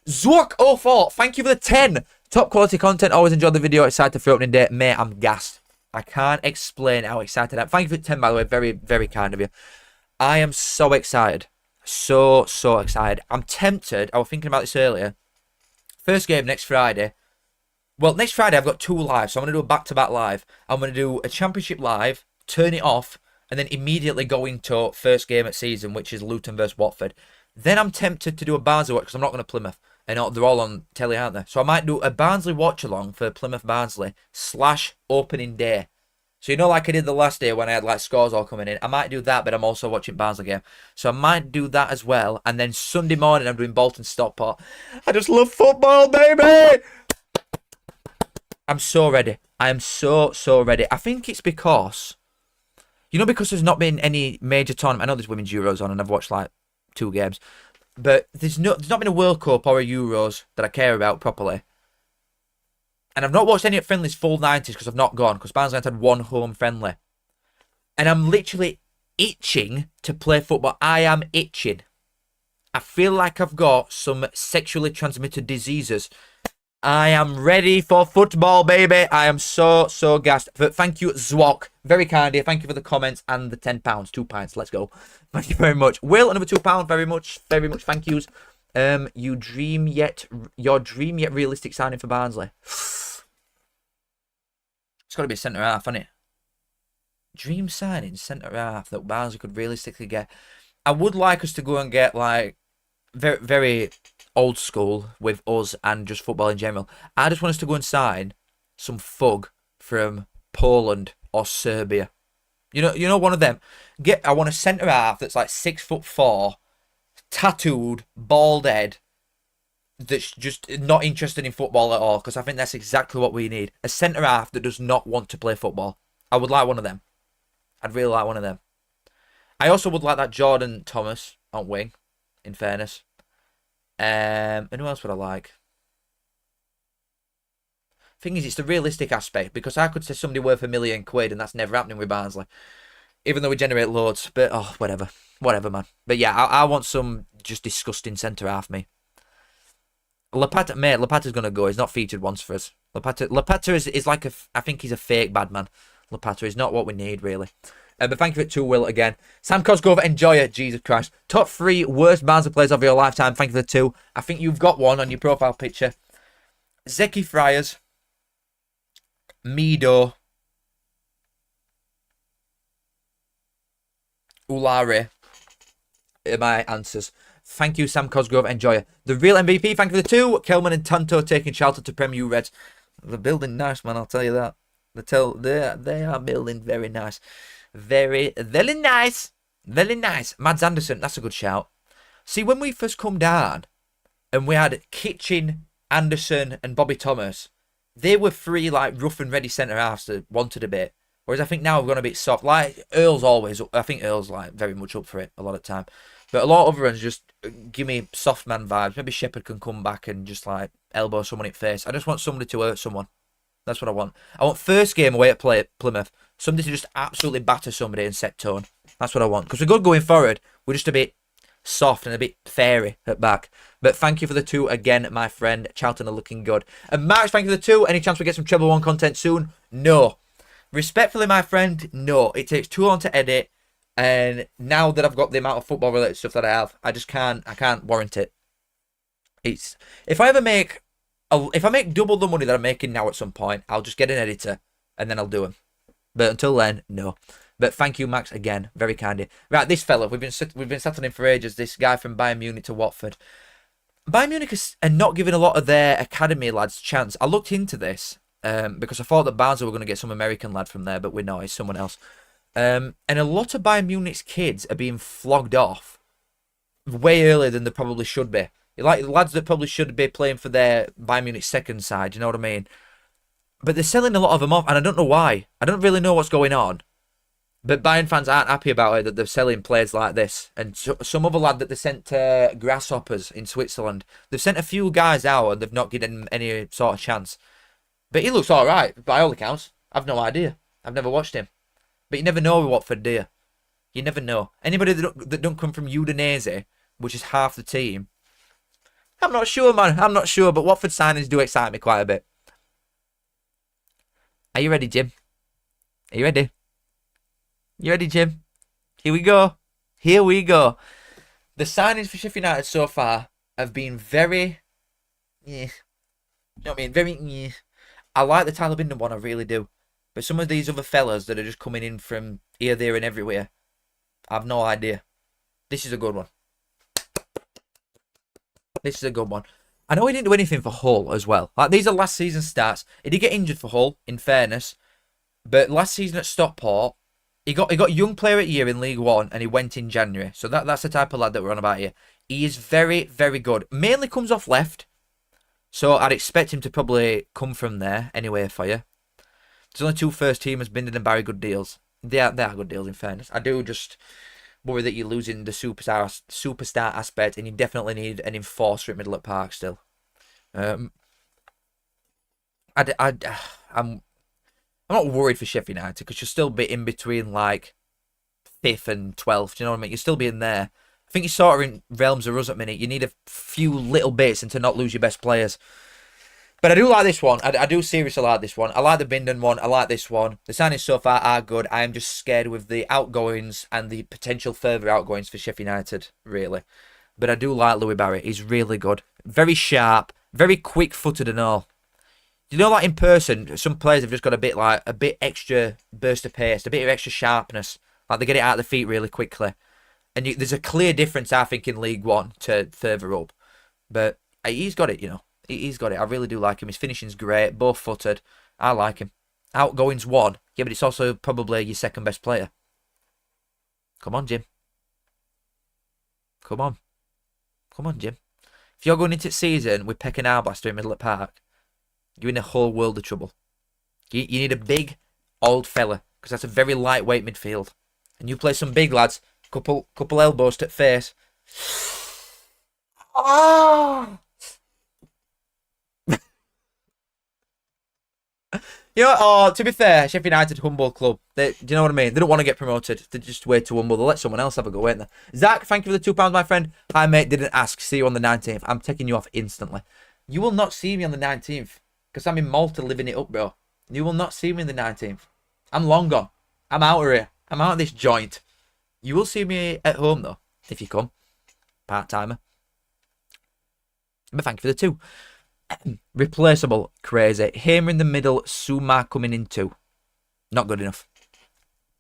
Zwok04, thank you for the 10. Top quality content, always enjoyed the video, excited for opening day. Mate, I'm gassed. I can't explain how excited I am. Thank you for the 10, by the way, very, very kind of you. I am so excited. So excited. I'm tempted, I was thinking about this earlier. First game next Friday. Well, next Friday I've got 2 live, so I'm going to do a back-to-back live. I'm going to do a championship live, turn it off, and then immediately go into first game at season, which is Luton versus Watford. Then I'm tempted to do a Barnsley watch, because I'm not going to Plymouth. And they're all on telly, aren't they? So I might do a Barnsley watch-along for Plymouth-Barnsley / opening day. So you know, like I did the last day when I had like scores all coming in. I might do that, but I'm also watching Barnsley game. So I might do that as well. And then Sunday morning I'm doing Bolton Stockport. I just love football, baby! I'm so ready. I am so ready. I think it's because... You know, because there's not been any major tournament. I know there's Women's Euros on and I've watched like 2 games. But there's not been a World Cup or a Euros that I care about properly. And I've not watched any at friendlies full 90s because I've not gone. Because Barnsley had 1 home friendly. And I'm literally itching to play football. I am itching. I feel like I've got some sexually transmitted diseases. I am ready for football, baby. I am so gassed. But thank you, Zwok. Very kind of you. Thank you for the comments and the £10. £2. Let's go. Thank you very much. Will, another £2. Very much thank yous. Your dream yet realistic signing for Barnsley. It's got to be a centre half, hasn't it? Dream signing centre half that Barnsley could realistically get. I would like us to go and get like very old school with us and just football in general. I just want us to go and sign some thug from Poland or Serbia. You know, one of them. I want a centre half that's like 6'4", tattooed, bald head, that's just not interested in football at all. Because I think that's exactly what we need. A centre half that does not want to play football. I would like one of them. I'd really like one of them. I also would like that Jordan Thomas on wing, in fairness. And who else would I like? Thing is, it's the realistic aspect, because I could say somebody worth £1 million and that's never happening with Barnsley, even though we generate loads. But oh, whatever, man. But yeah, I want some just disgusting centre half. Me, Lapata, mate. Lapata's gonna go. He's not featured once for us. Lapata is like I think he's a fake bad man. Lapata is not what we need really. But thank you for it too, Will, again. Sam Cosgrove, enjoy it. Jesus Christ. Top 3 worst Barnsley players of your lifetime. Thank you for the 2. I think you've got one on your profile picture. Zeki Friars. Mido. Ulare are my answers. Thank you, Sam Cosgrove. Enjoy it. The real MVP. Thank you for the 2. Kelman and Tanto taking Charlton to Premier Reds. They're building nice, man. I'll tell you that. They are building very nice. Very nice. Very nice. Mads Anderson, that's a good shout. See, when we first come down and we had Kitchen, Anderson and Bobby Thomas, they were 3 like rough and ready centre halves that wanted a bit. Whereas I think now we've gone a bit soft. Like Earl's always, I think Earl's like very much up for it a lot of the time. But a lot of other ones just give me soft man vibes. Maybe Shepherd can come back and just like elbow someone in the face. I just want somebody to hurt someone. That's what I want. I want first game away at Plymouth. Somebody to just absolutely batter somebody and set tone. That's what I want. Because we're good going forward. We're just a bit soft and a bit fairy at back. But thank you for the 2 again, my friend. Charlton are looking good. And Max, thank you for the 2. Any chance we get some Treble 1 content soon? No. Respectfully, my friend, no. It takes too long to edit. And now that I've got the amount of football related stuff that I have, I can't warrant it. If I make double the money that I'm making now at some point, I'll just get an editor and then I'll do them. But until then, no. But thank you, Max, again. Very kind. Right, this fella, we've been sat on him for ages. This guy from Bayern Munich to Watford. Bayern Munich are not giving a lot of their academy lads a chance. I looked into this because I thought that Barnsley were going to get some American lad from there, but we're not. It's someone else. And a lot of Bayern Munich's kids are being flogged off way earlier than they probably should be. Like lads that probably should be playing for their Bayern Munich second side, you know what I mean? But they're selling a lot of them off, and I don't know why. I don't really know what's going on. But Bayern fans aren't happy about it, that they're selling players like this. And some other lad that they sent to Grasshoppers in Switzerland, they've sent a few guys out and they've not given him any sort of chance. But he looks all right, by all accounts. I've no idea. I've never watched him. But you never know with Watford, do you? You never know. Anybody that don't come from Udinese, which is half the team, I'm not sure, man. I'm not sure, but Watford signings do excite me quite a bit. Are you ready, Jim? Are you ready? You ready, Jim? Here we go. Here we go. The signings for Sheffield United so far have been very... You know what I mean? Very... I like the Tyler Bindon one, I really do. But some of these other fellas that are just coming in from here, there and everywhere, I have no idea. This is a good one. This is a good one. I know he didn't do anything for Hull as well. Like, these are last season stats. He did get injured for Hull, in fairness. But last season at Stockport, he got Young Player of the Year in League One, and he went in January. So that's the type of lad that we're on about here. He is very, very good. Mainly comes off left. So I'd expect him to probably come from there anyway for you. There's only two first teamers, Bindon and Barry, good deals. They are good deals, in fairness. I do just worry that you're losing the superstar aspect, and you definitely need an enforcer at Middle at Park still. I'm not worried for Sheffield United because you'll still be in between like 5th and 12th. Do you know what I mean? You'll still be in there. I think you're sort of in realms of us at the minute. You need a few little bits and to not lose your best players. But I do like this one. I do seriously like this one. I like the Bindon one. I like this one. The signings so far are good. I am just scared with the outgoings and the potential further outgoings for Sheffield United, really. But I do like Louis Barry. He's really good. Very sharp. Very quick-footed and all. You know, like in person, some players have just got a bit extra burst of pace, a bit of extra sharpness. Like they get it out of the feet really quickly. And there's a clear difference, I think, in League One to further up. But he's got it, you know. He's got it. I really do like him. His finishing's great. Both footed. I like him. Outgoing's one. Yeah, but it's also probably your second best player. Come on, Jim. Come on. Come on, Jim. If you're going into the season with Peck and Arblaster in Middle of Park, you're in a whole world of trouble. You need a big, old fella, because that's a very lightweight midfield. And you play some big lads, couple elbows to the face. Oh! You know, to be fair, Sheffield United humble club. Do you know what I mean? They don't want to get promoted. They're just way too humble. They'll let someone else have a go, ain't they? Zach, thank you for the £2, my friend. Hi, mate. Didn't ask. See you on the 19th. I'm taking you off instantly. You will not see me on the 19th because I'm in Malta living it up, bro. You will not see me on the 19th. I'm long gone. I'm out of here. I'm out of this joint. You will see me at home, though, if you come. Part-timer. But thank you for the 2. Replaceable, crazy. Hamer in the middle, Suma coming in 2. Not good enough.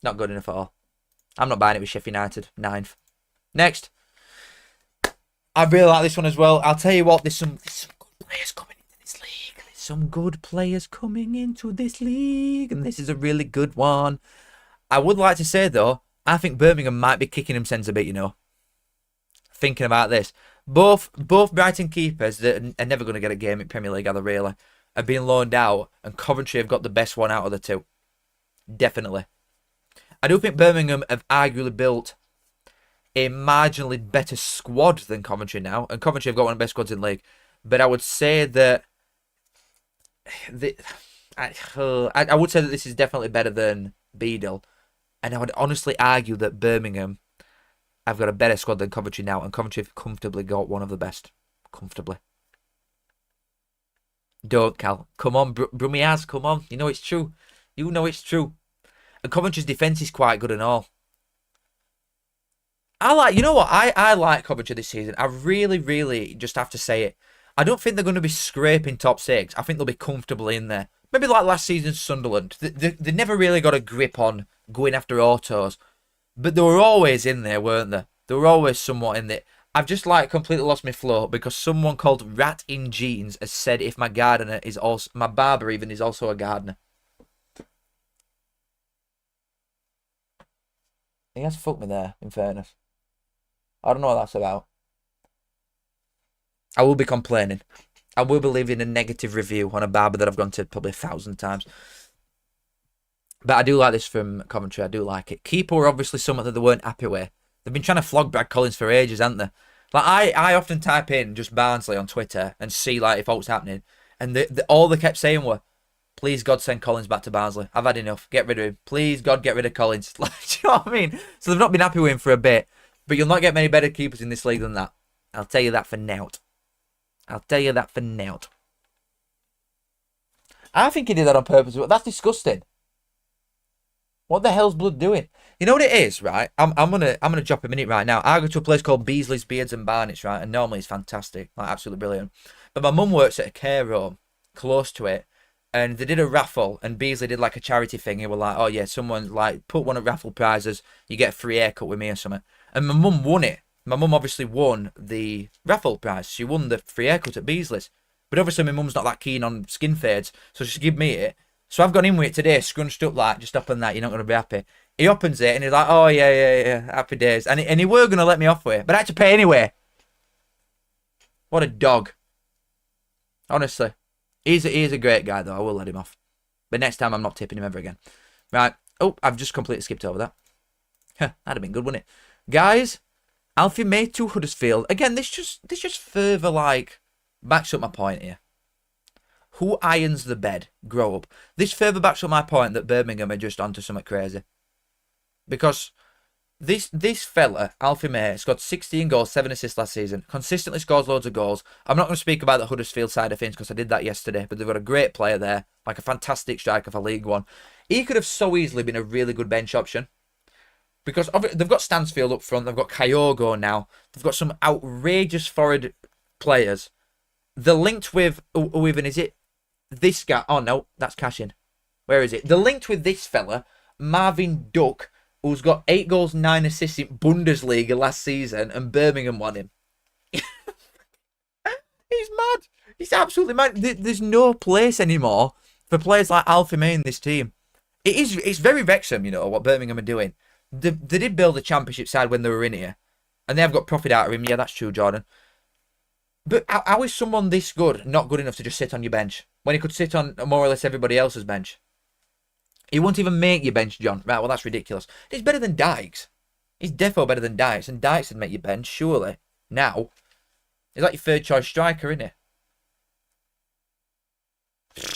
Not good enough at all. I'm not buying it with Sheffield United. 9th. Next. I really like this one as well. I'll tell you what, there's some good players coming into this league. There's some good players coming into this league. And this is a really good one. I would like to say, though, I think Birmingham might be kicking themselves a bit, you know. Thinking about this. Both Brighton keepers that are never going to get a game in Premier League, are they really, are being loaned out, and Coventry have got the best one out of the two. Definitely. I do think Birmingham have arguably built a marginally better squad than Coventry now, and Coventry have got one of the best squads in the league. But I would say that I would say that this is definitely better than Beadle, and I would honestly argue that Birmingham have got a better squad than Coventry now, and Coventry have comfortably got one of the best. Comfortably. Don't, Cal. Come on, Brummy has. Come on. You know it's true. You know it's true. And Coventry's defence is quite good and all. You know what? I like Coventry this season. I really, really just have to say it. I don't think they're going to be scraping top 6. I think they'll be comfortably in there. Maybe like last season's Sunderland. They never really got a grip on going after autos. But they were always in there, weren't they? They were always somewhat in there. I've just completely lost my flow because someone called Rat in Jeans has said if my gardener is also, my barber even is also a gardener. He has fucked me there, in fairness. I don't know what that's about. I will be complaining. I will be leaving a negative review on a barber that I've gone to probably 1,000 times. But I do like this from Coventry. I do like it. Keeper were obviously something that they weren't happy with. They've been trying to flog Brad Collins for ages, haven't they? Like I often type in just Barnsley on Twitter and see like if what's happening, and all they kept saying were, "Please God, send Collins back to Barnsley. I've had enough. Get rid of him. Please God, get rid of Collins." Like, do you know what I mean? So they've not been happy with him for a bit, but you'll not get many better keepers in this league than that. I'll tell you that for now. I'll tell you that for now. I think he did that on purpose. That's disgusting. What the hell's Blood doing? You know what it is, right? I'm gonna drop a minute right now. I go to a place called Beasley's Beards and Barnets, right? And normally it's fantastic, like absolutely brilliant. But my mum works at a care home close to it, and they did a raffle, and Beasley did like a charity thing. They were like, "Oh yeah, someone like put one of raffle prizes, you get a free haircut with me or something." And my mum won it. My mum obviously won the raffle prize. She won the free haircut at Beasley's. But obviously my mum's not that keen on skin fades, so she gave me it. So I've gone in with it today, scrunched up like, just open that, you're not going to be happy. He opens it and he's like, "Oh yeah, happy days." And he were going to let me off with it, but I had to pay anyway. What a dog. Honestly. He's a great guy though, I will let him off. But next time I'm not tipping him ever again. Right. Oh, I've just completely skipped over that. That'd have been good, wouldn't it? Guys, Alfie May to Huddersfield. Again, this just further like backs up my point here. Who irons the bed? Grow up. This further backs up my point that Birmingham are just onto something crazy. Because this fella, Alfie May, scored 16 goals, 7 assists last season. Consistently scores loads of goals. I'm not going to speak about the Huddersfield side of things because I did that yesterday, but they've got a great player there, like a fantastic striker for League One. He could have so easily been a really good bench option. Because they've got Stansfield up front, they've got Kyogo now, they've got some outrageous forward players. They're linked with, who even is it? This guy. Oh no, that's Cashin. Where is it? They're linked with this fella, Marvin Duck, who's got 8 goals, 9 assists in Bundesliga last season, and Birmingham won him. He's mad. He's absolutely mad. There's no place anymore for players like Alfie May in this team. It's very Wrexham, you know, what Birmingham are doing. They did build a championship side when they were in here, and they have got profit out of him. Yeah, that's true, Jordan. But how is someone this good not good enough to just sit on your bench when he could sit on more or less everybody else's bench? He won't even make your bench, John. Right, well, that's ridiculous. He's better than Dykes. He's defo better than Dykes, and Dykes would make your bench, surely. Now, he's like your third choice striker, isn't he?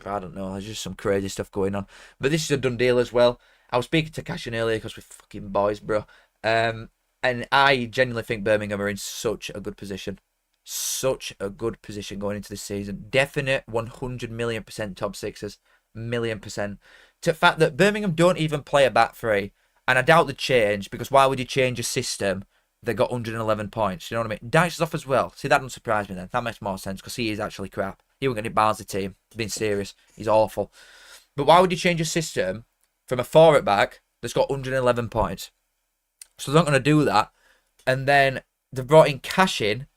I don't know. There's just some crazy stuff going on. But this is a done deal as well. I was speaking to Cashin earlier because we're fucking boys, bro. And I genuinely think Birmingham are in such a good position. Such a good position going into this season. Definite 100 million% top sixers. Million%. To the fact that Birmingham don't even play a back three. And I doubt the change, because why would you change a system that got 111 points? You know what I mean? Dykes is off as well. See, that doesn't surprise me then. That makes more sense, because he is actually crap. He won't get any Barnsley team. Being serious. He's awful. But why would you change a system from a forward back that's got 111 points? So they're not going to do that. And then they've brought in Cashin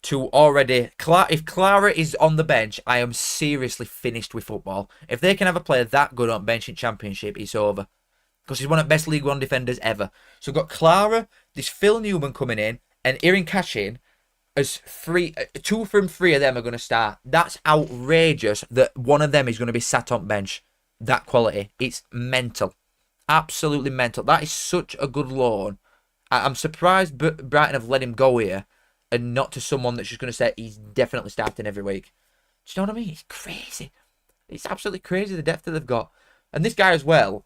to already... If Clara is on the bench, I am seriously finished with football. If they can have a player that good on bench in Championship, it's over. Because he's one of the best League One defenders ever. So we've got Clara, this Phil Newman coming in, and Erin Cashin as 2 from 3 of them are going to start. That's outrageous that one of them is going to be sat on bench. That quality. It's mental. Absolutely mental. That is such a good loan. I'm surprised Brighton have let him go here and not to someone that's just going to say he's definitely starting every week. Do you know what I mean? It's crazy. It's absolutely crazy the depth that they've got. And this guy as well,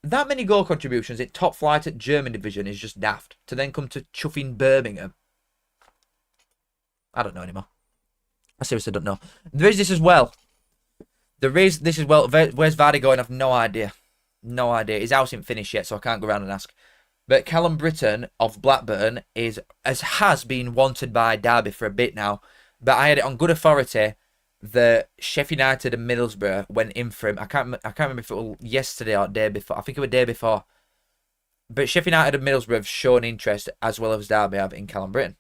that many goal contributions in top flight at German division is just daft. To then come to chuffing Birmingham. I don't know anymore. I seriously don't know. There is this as well. Where's Vardy going? I've no idea. No idea. His house isn't finished yet, so I can't go around and ask. But Callum Britton of Blackburn has been wanted by Derby for a bit now. But I had it on good authority that Sheffield United and Middlesbrough went in for him. I can't remember if it was yesterday or day before. I think it was day before. But Sheffield United and Middlesbrough have shown interest, as well as Derby have, in Callum Britton.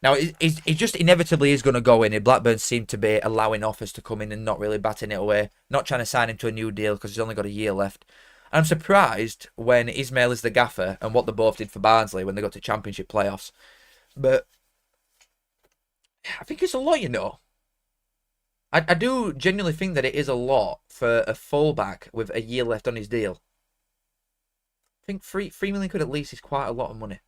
Now, it just inevitably is going to go in. Blackburn seem to be allowing offers to come in and not really batting it away. Not trying to sign him to a new deal because he's only got a year left. I'm surprised when Ismail is the gaffer and what they both did for Barnsley when they got to Championship playoffs. But I think it's a lot, you know. I do genuinely think that it is a lot for a fullback with a year left on his deal. I think 3 million quid at least is quite a lot of money.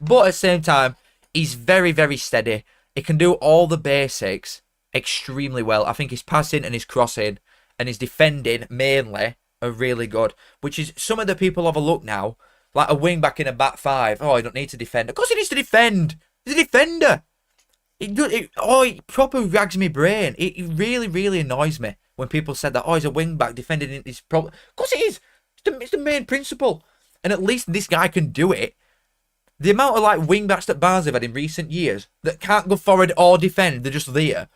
But at the same time, he's very, very steady. He can do all the basics extremely well. I think his passing and his crossing and his defending mainly are really good. Which is some of the people overlook now. Like a wing back in a back five. Oh, he don't need to defend. Of course he needs to defend. He's a defender. It proper rags my brain. It really, really annoys me when people said that. Oh, he's a wing back defending in his problem. Of course it is. It's the main principle. And at least this guy can do it. The amount of like wing backs that Barnsley have had in recent years that can't go forward or defend, they're just there.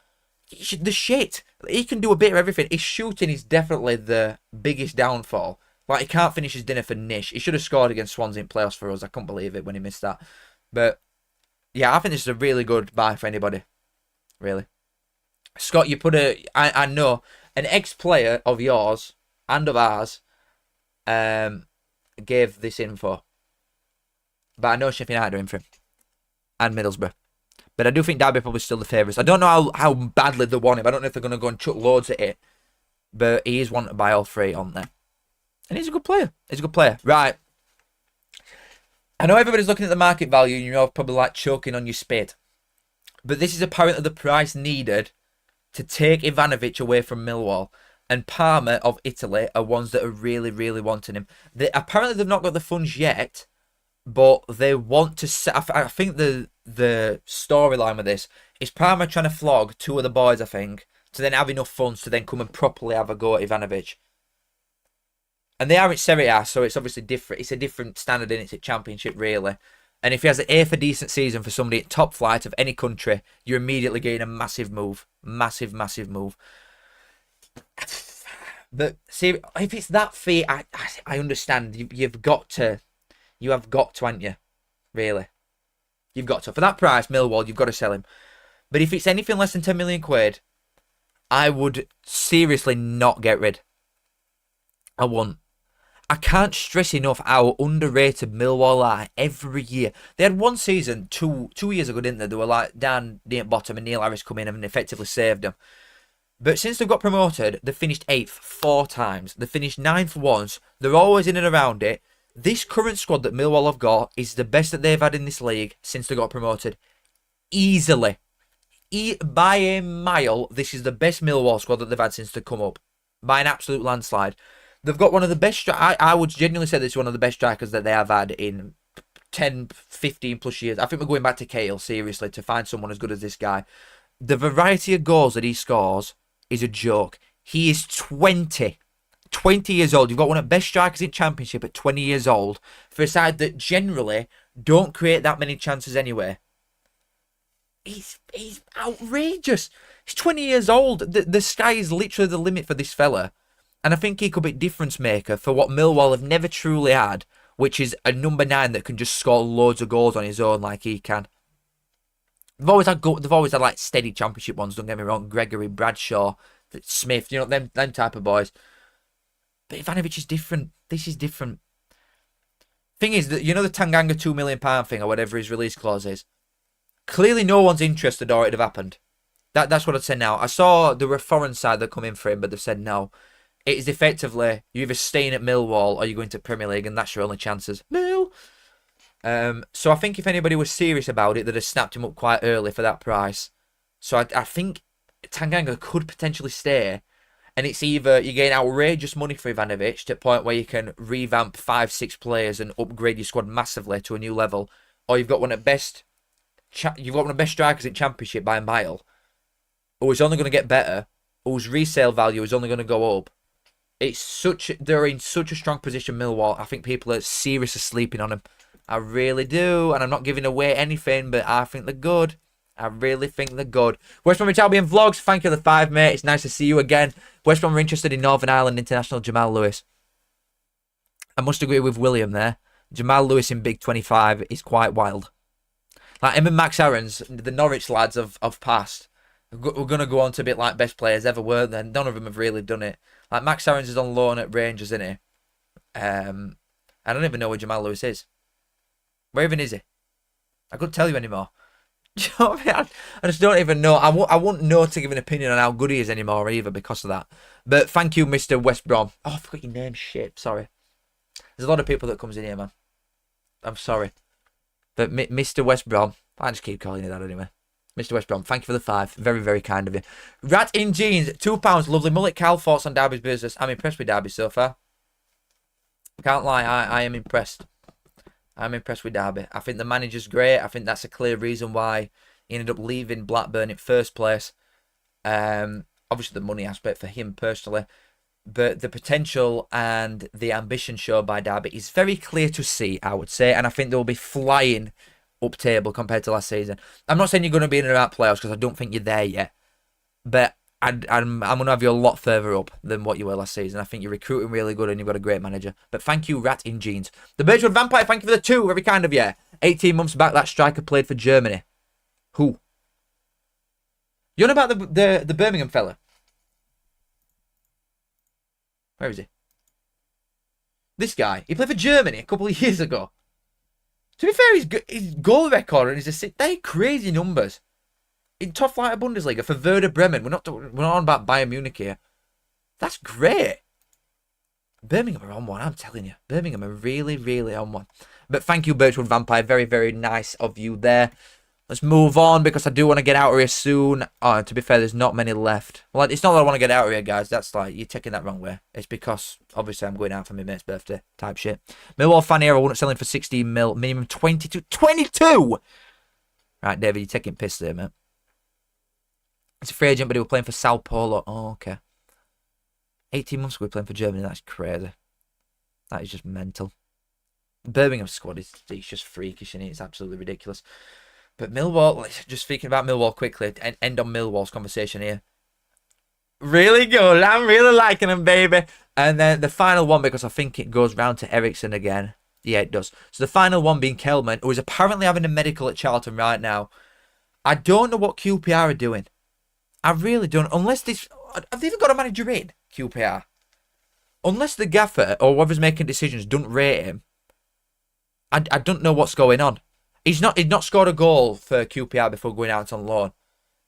The shit. He can do a bit of everything. His shooting is definitely the biggest downfall. Like, he can't finish his dinner for Nish. He should have scored against Swansea in playoffs for us. I couldn't believe it when he missed that. But yeah, I think this is a really good buy for anybody. Really. Scott, you put I know, an ex-player of yours and of ours gave this info. But I know Sheffield United are in for him. And Middlesbrough. But I do think Derby are probably still the favourites. I don't know how badly they want him. I don't know if they're going to go and chuck loads at it. But he is wanted by all three on there. And he's a good player. He's a good player. Right. I know everybody's looking at the market value and you're probably like choking on your spit. But this is apparently the price needed to take Ivanovic away from Millwall. And Parma of Italy are ones that are really, really wanting him. Apparently they've not got the funds yet. But they want to... I think the storyline with this is Parma trying to flog 2 of the boys, I think, to then have enough funds to then come and properly have a go at Ivanovic. And they are in Serie A, so it's obviously different. It's a different standard in it's a championship, really. And if he has an A for decent season for somebody at top flight of any country, you're immediately getting a massive move. Massive, massive move. But see, if it's that fee, I understand. You've got to... You have got to, haven't you? Really. You've got to. For that price, Millwall, you've got to sell him. But if it's anything less than 10 million quid, I would seriously not get rid. I won't. I can't stress enough how underrated Millwall are every year. They had one season, two years ago, didn't they? They were like down near bottom and Neil Harris come in and effectively saved them. But since they've got promoted, they've finished 8th 4 times. They finished 9th once. They're always in and around it. This current squad that Millwall have got is the best that they've had in this league since they got promoted. Easily. By a mile, this is the best Millwall squad that they've had since they come up. By an absolute landslide. They've got one of the best... I would genuinely say this is one of the best strikers that they have had in 10, 15 plus years. I think we're going back to Cahill, seriously, to find someone as good as this guy. The variety of goals that he scores is a joke. He is 20 years old. You've got one of the best strikers in Championship at 20 years old for a side that generally don't create that many chances anyway. He's outrageous. He's 20 years old. The sky is literally the limit for this fella. And I think he could be difference maker for what Millwall have never truly had, which is a number 9 that can just score loads of goals on his own like he can. They've always had like steady Championship ones, don't get me wrong. Gregory, Bradshaw, Smith, you know, them type of boys. But Ivanovic is different. This is different. Thing is, that you know the Tanganga £2 million thing or whatever his release clause is? Clearly no one's interested or it'd have happened. That's what I'd say now. I saw there were a foreign side that come in for him, but they've said no. It is effectively, you're either staying at Millwall or you're going to Premier League, and that's your only chances. Mill! So I think if anybody was serious about it, they'd have snapped him up quite early for that price. So I think Tanganga could potentially stay. And it's either you're getting outrageous money for Ivanovic to a point where you can revamp 5-6 players and upgrade your squad massively to a new level, or you've got one of the best strikers in Championship by a mile, who is only going to get better, whose resale value is only going to go up. They're in such a strong position, Millwall. I think people are seriously sleeping on them. I really do, and I'm not giving away anything, but I think they're good. I really think they're good. West Bromwich Albion Vlogs, thank you for the 5, mate. It's nice to see you again. West Brom are interested in Northern Ireland international Jamal Lewis. I must agree with William there. Jamal Lewis in Big 25 is quite wild. Like him and Max Aarons, the Norwich lads have passed. We're going to go on to a bit like best players ever, weren't they? None of them have really done it. Like Max Aarons is on loan at Rangers, isn't he? I don't even know where Jamal Lewis is. Where even is he? I couldn't tell you anymore. Do you know what I mean? I just don't even know. I wouldn't know to give an opinion on how good he is anymore either because of that. But thank you, Mr. West Brom. Oh, I forgot your name. Shit. Sorry. There's a lot of people that comes in here, man. I'm sorry. But Mr. West Brom, I just keep calling you that anyway. Mr. West Brom, thank you for the 5. Very, very kind of you. Rat in Jeans, £2. Lovely mullet. Cal, thoughts on Derby's business? I'm impressed with Derby so far. Can't lie, I am impressed. I'm impressed with Derby. I think the manager's great. I think that's a clear reason why he ended up leaving Blackburn in first place. Obviously, the money aspect for him personally. But the potential and the ambition shown by Derby is very clear to see, I would say. And I think they'll be flying up table compared to last season. I'm not saying you're going to be in and out playoffs because I don't think you're there yet. But I'm going to have you a lot further up than what you were last season. I think you're recruiting really good and you've got a great manager. But thank you, Rat in Jeans. The Birchwood Vampire, thank you for the 2. Very kind of you. 18 months back, that striker played for Germany. Who? You know about the Birmingham fella? Where is he? This guy. He played for Germany a couple of years ago. To be fair, his goal record and his assist, they're crazy numbers. In top flight of Bundesliga for Werder Bremen. We're not on about Bayern Munich here. That's great. Birmingham are on one, I'm telling you. Birmingham are really, really on one. But thank you, Birchwood Vampire. Very, very nice of you there. Let's move on because I do want to get out of here soon. Oh, to be fair, there's not many left. Well, it's not that I want to get out of here, guys. That's like, you're taking that wrong way. It's because, obviously, I'm going out for my mate's birthday type shit. Millwall fan here, I wouldn't sell him for 16 mil. Minimum 22. 22! Right, David, you're taking piss there, mate. It's a free agent, but he was playing for Sao Paulo. Oh, okay. 18 months ago, playing for Germany. That's crazy. That is just mental. Birmingham squad is just freakish, and it's absolutely ridiculous. But Millwall, just speaking about Millwall quickly, and end on Millwall's conversation here. Really good. I'm really liking them, baby. And then the final one, because I think it goes round to Eriksen again. Yeah, it does. So the final one being Kelman, who is apparently having a medical at Charlton right now. I don't know what QPR are doing. I really don't. Unless this... Have they even got a manager in, QPR? Unless the gaffer, or whoever's making decisions, don't rate him. I don't know what's going on. He's not scored a goal for QPR before going out on loan.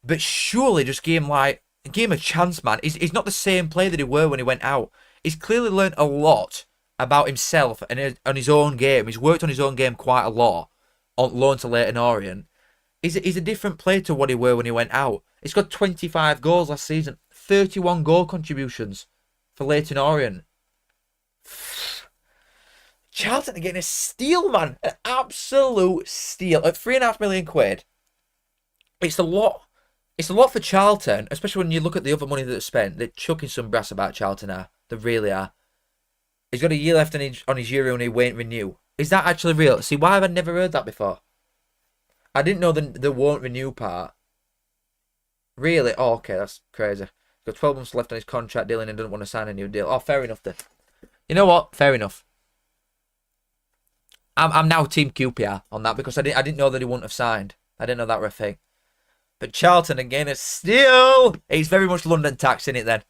But surely just give him a chance, man. He's not the same player that he were when he went out. He's clearly learned a lot about himself and on his own game. He's worked on his own game quite a lot on loan to Leyton Orient. He's a different player to what he were when he went out. He's got 25 goals last season. 31 goal contributions for Leyton Orient. Charlton are getting a steal, man. An absolute steal. At £3.5 million. It's a lot. It's a lot for Charlton, especially when you look at the other money that they've spent. They're chucking some brass about Charlton now. They really are. He's got a year left on his Euro and he won't renew. Is that actually real? See, why have I never heard that before? I didn't know the won't renew part. Really? Oh, okay, that's crazy. He's got 12 months left on his contract deal and he doesn't want to sign a new deal. Oh, fair enough then. You know what? Fair enough. I'm now Team QPR on that because I didn't know that he wouldn't have signed. I didn't know that were a thing. But Charlton again is still... It's very much London tax in it then.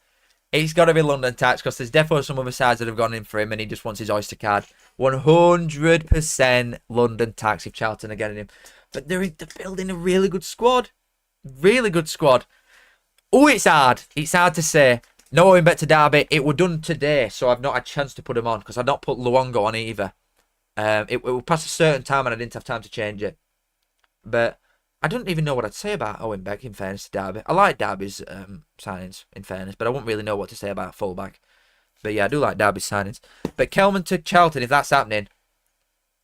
It's got to be London tax because there's definitely some other sides that have gone in for him and he just wants his Oyster card. 100% London tax if Charlton are getting him. But they're building a really good squad. Really good squad. Oh, it's hard. It's hard to say. No going back to Derby. It were done today, so I've not had a chance to put him on because I've not put Luongo on either. It will pass a certain time and I didn't have time to change it. But I don't even know what I'd say about Owen Beck in fairness to Derby. I like Derby's signings in fairness, but I wouldn't really know what to say about fullback. But yeah, I do like Derby's signings. But Kelman to Charlton, if that's happening,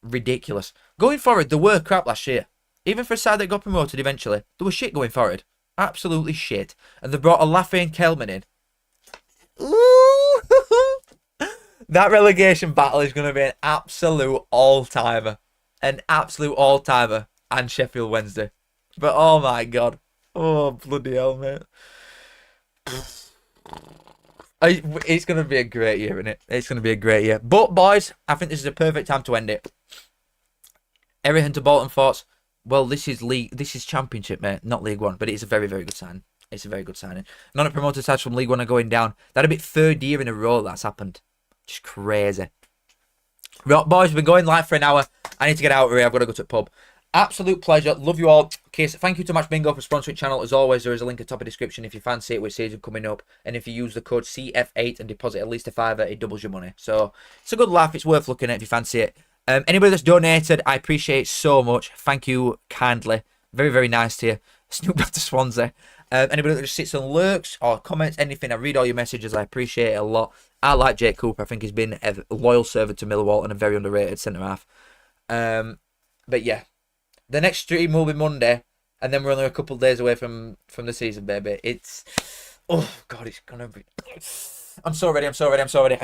ridiculous. Going forward, they were crap last year. Even for a side that got promoted eventually, they were shit going forward. Absolutely shit. And they brought Olafe and Kelman in. Ooh! That relegation battle is going to be an absolute all-timer. An absolute all-timer. And Sheffield Wednesday. But oh my god. Oh, bloody hell, mate. It's going to be a great year, isn't it? It's going to be a great year. But, boys, I think this is a perfect time to end it. Eriksen to Bolton thoughts. Well, this is Championship, mate, not League One. But it's a very, very good sign. It's a very good signing. None of promoted sides from League One are going down. That'd be 3rd year in a row that's happened. Just crazy. Boys, we've been going live for an hour. I need to get out of here. I've got to go to the pub. Absolute pleasure. Love you all. Kiss. Thank you to Match Bingo for sponsoring the channel. As always, there is a link at the top of the description if you fancy it with season coming up. And if you use the code CF8 and deposit at least a fiver, it doubles your money. So it's a good laugh. It's worth looking at if you fancy it. Anybody that's donated, I appreciate it so much. Thank you kindly. Very, very nice to you. Snoop Dr. Swansea. Anybody that just sits and lurks or comments anything, I read all your messages. I appreciate it a lot. I like Jake Cooper. I think he's been a loyal servant to Millwall and a very underrated centre-half. But yeah, the next stream will be Monday, and then we're only a couple of days away from the season, baby. It's... Oh, God, it's going to be... I'm so ready.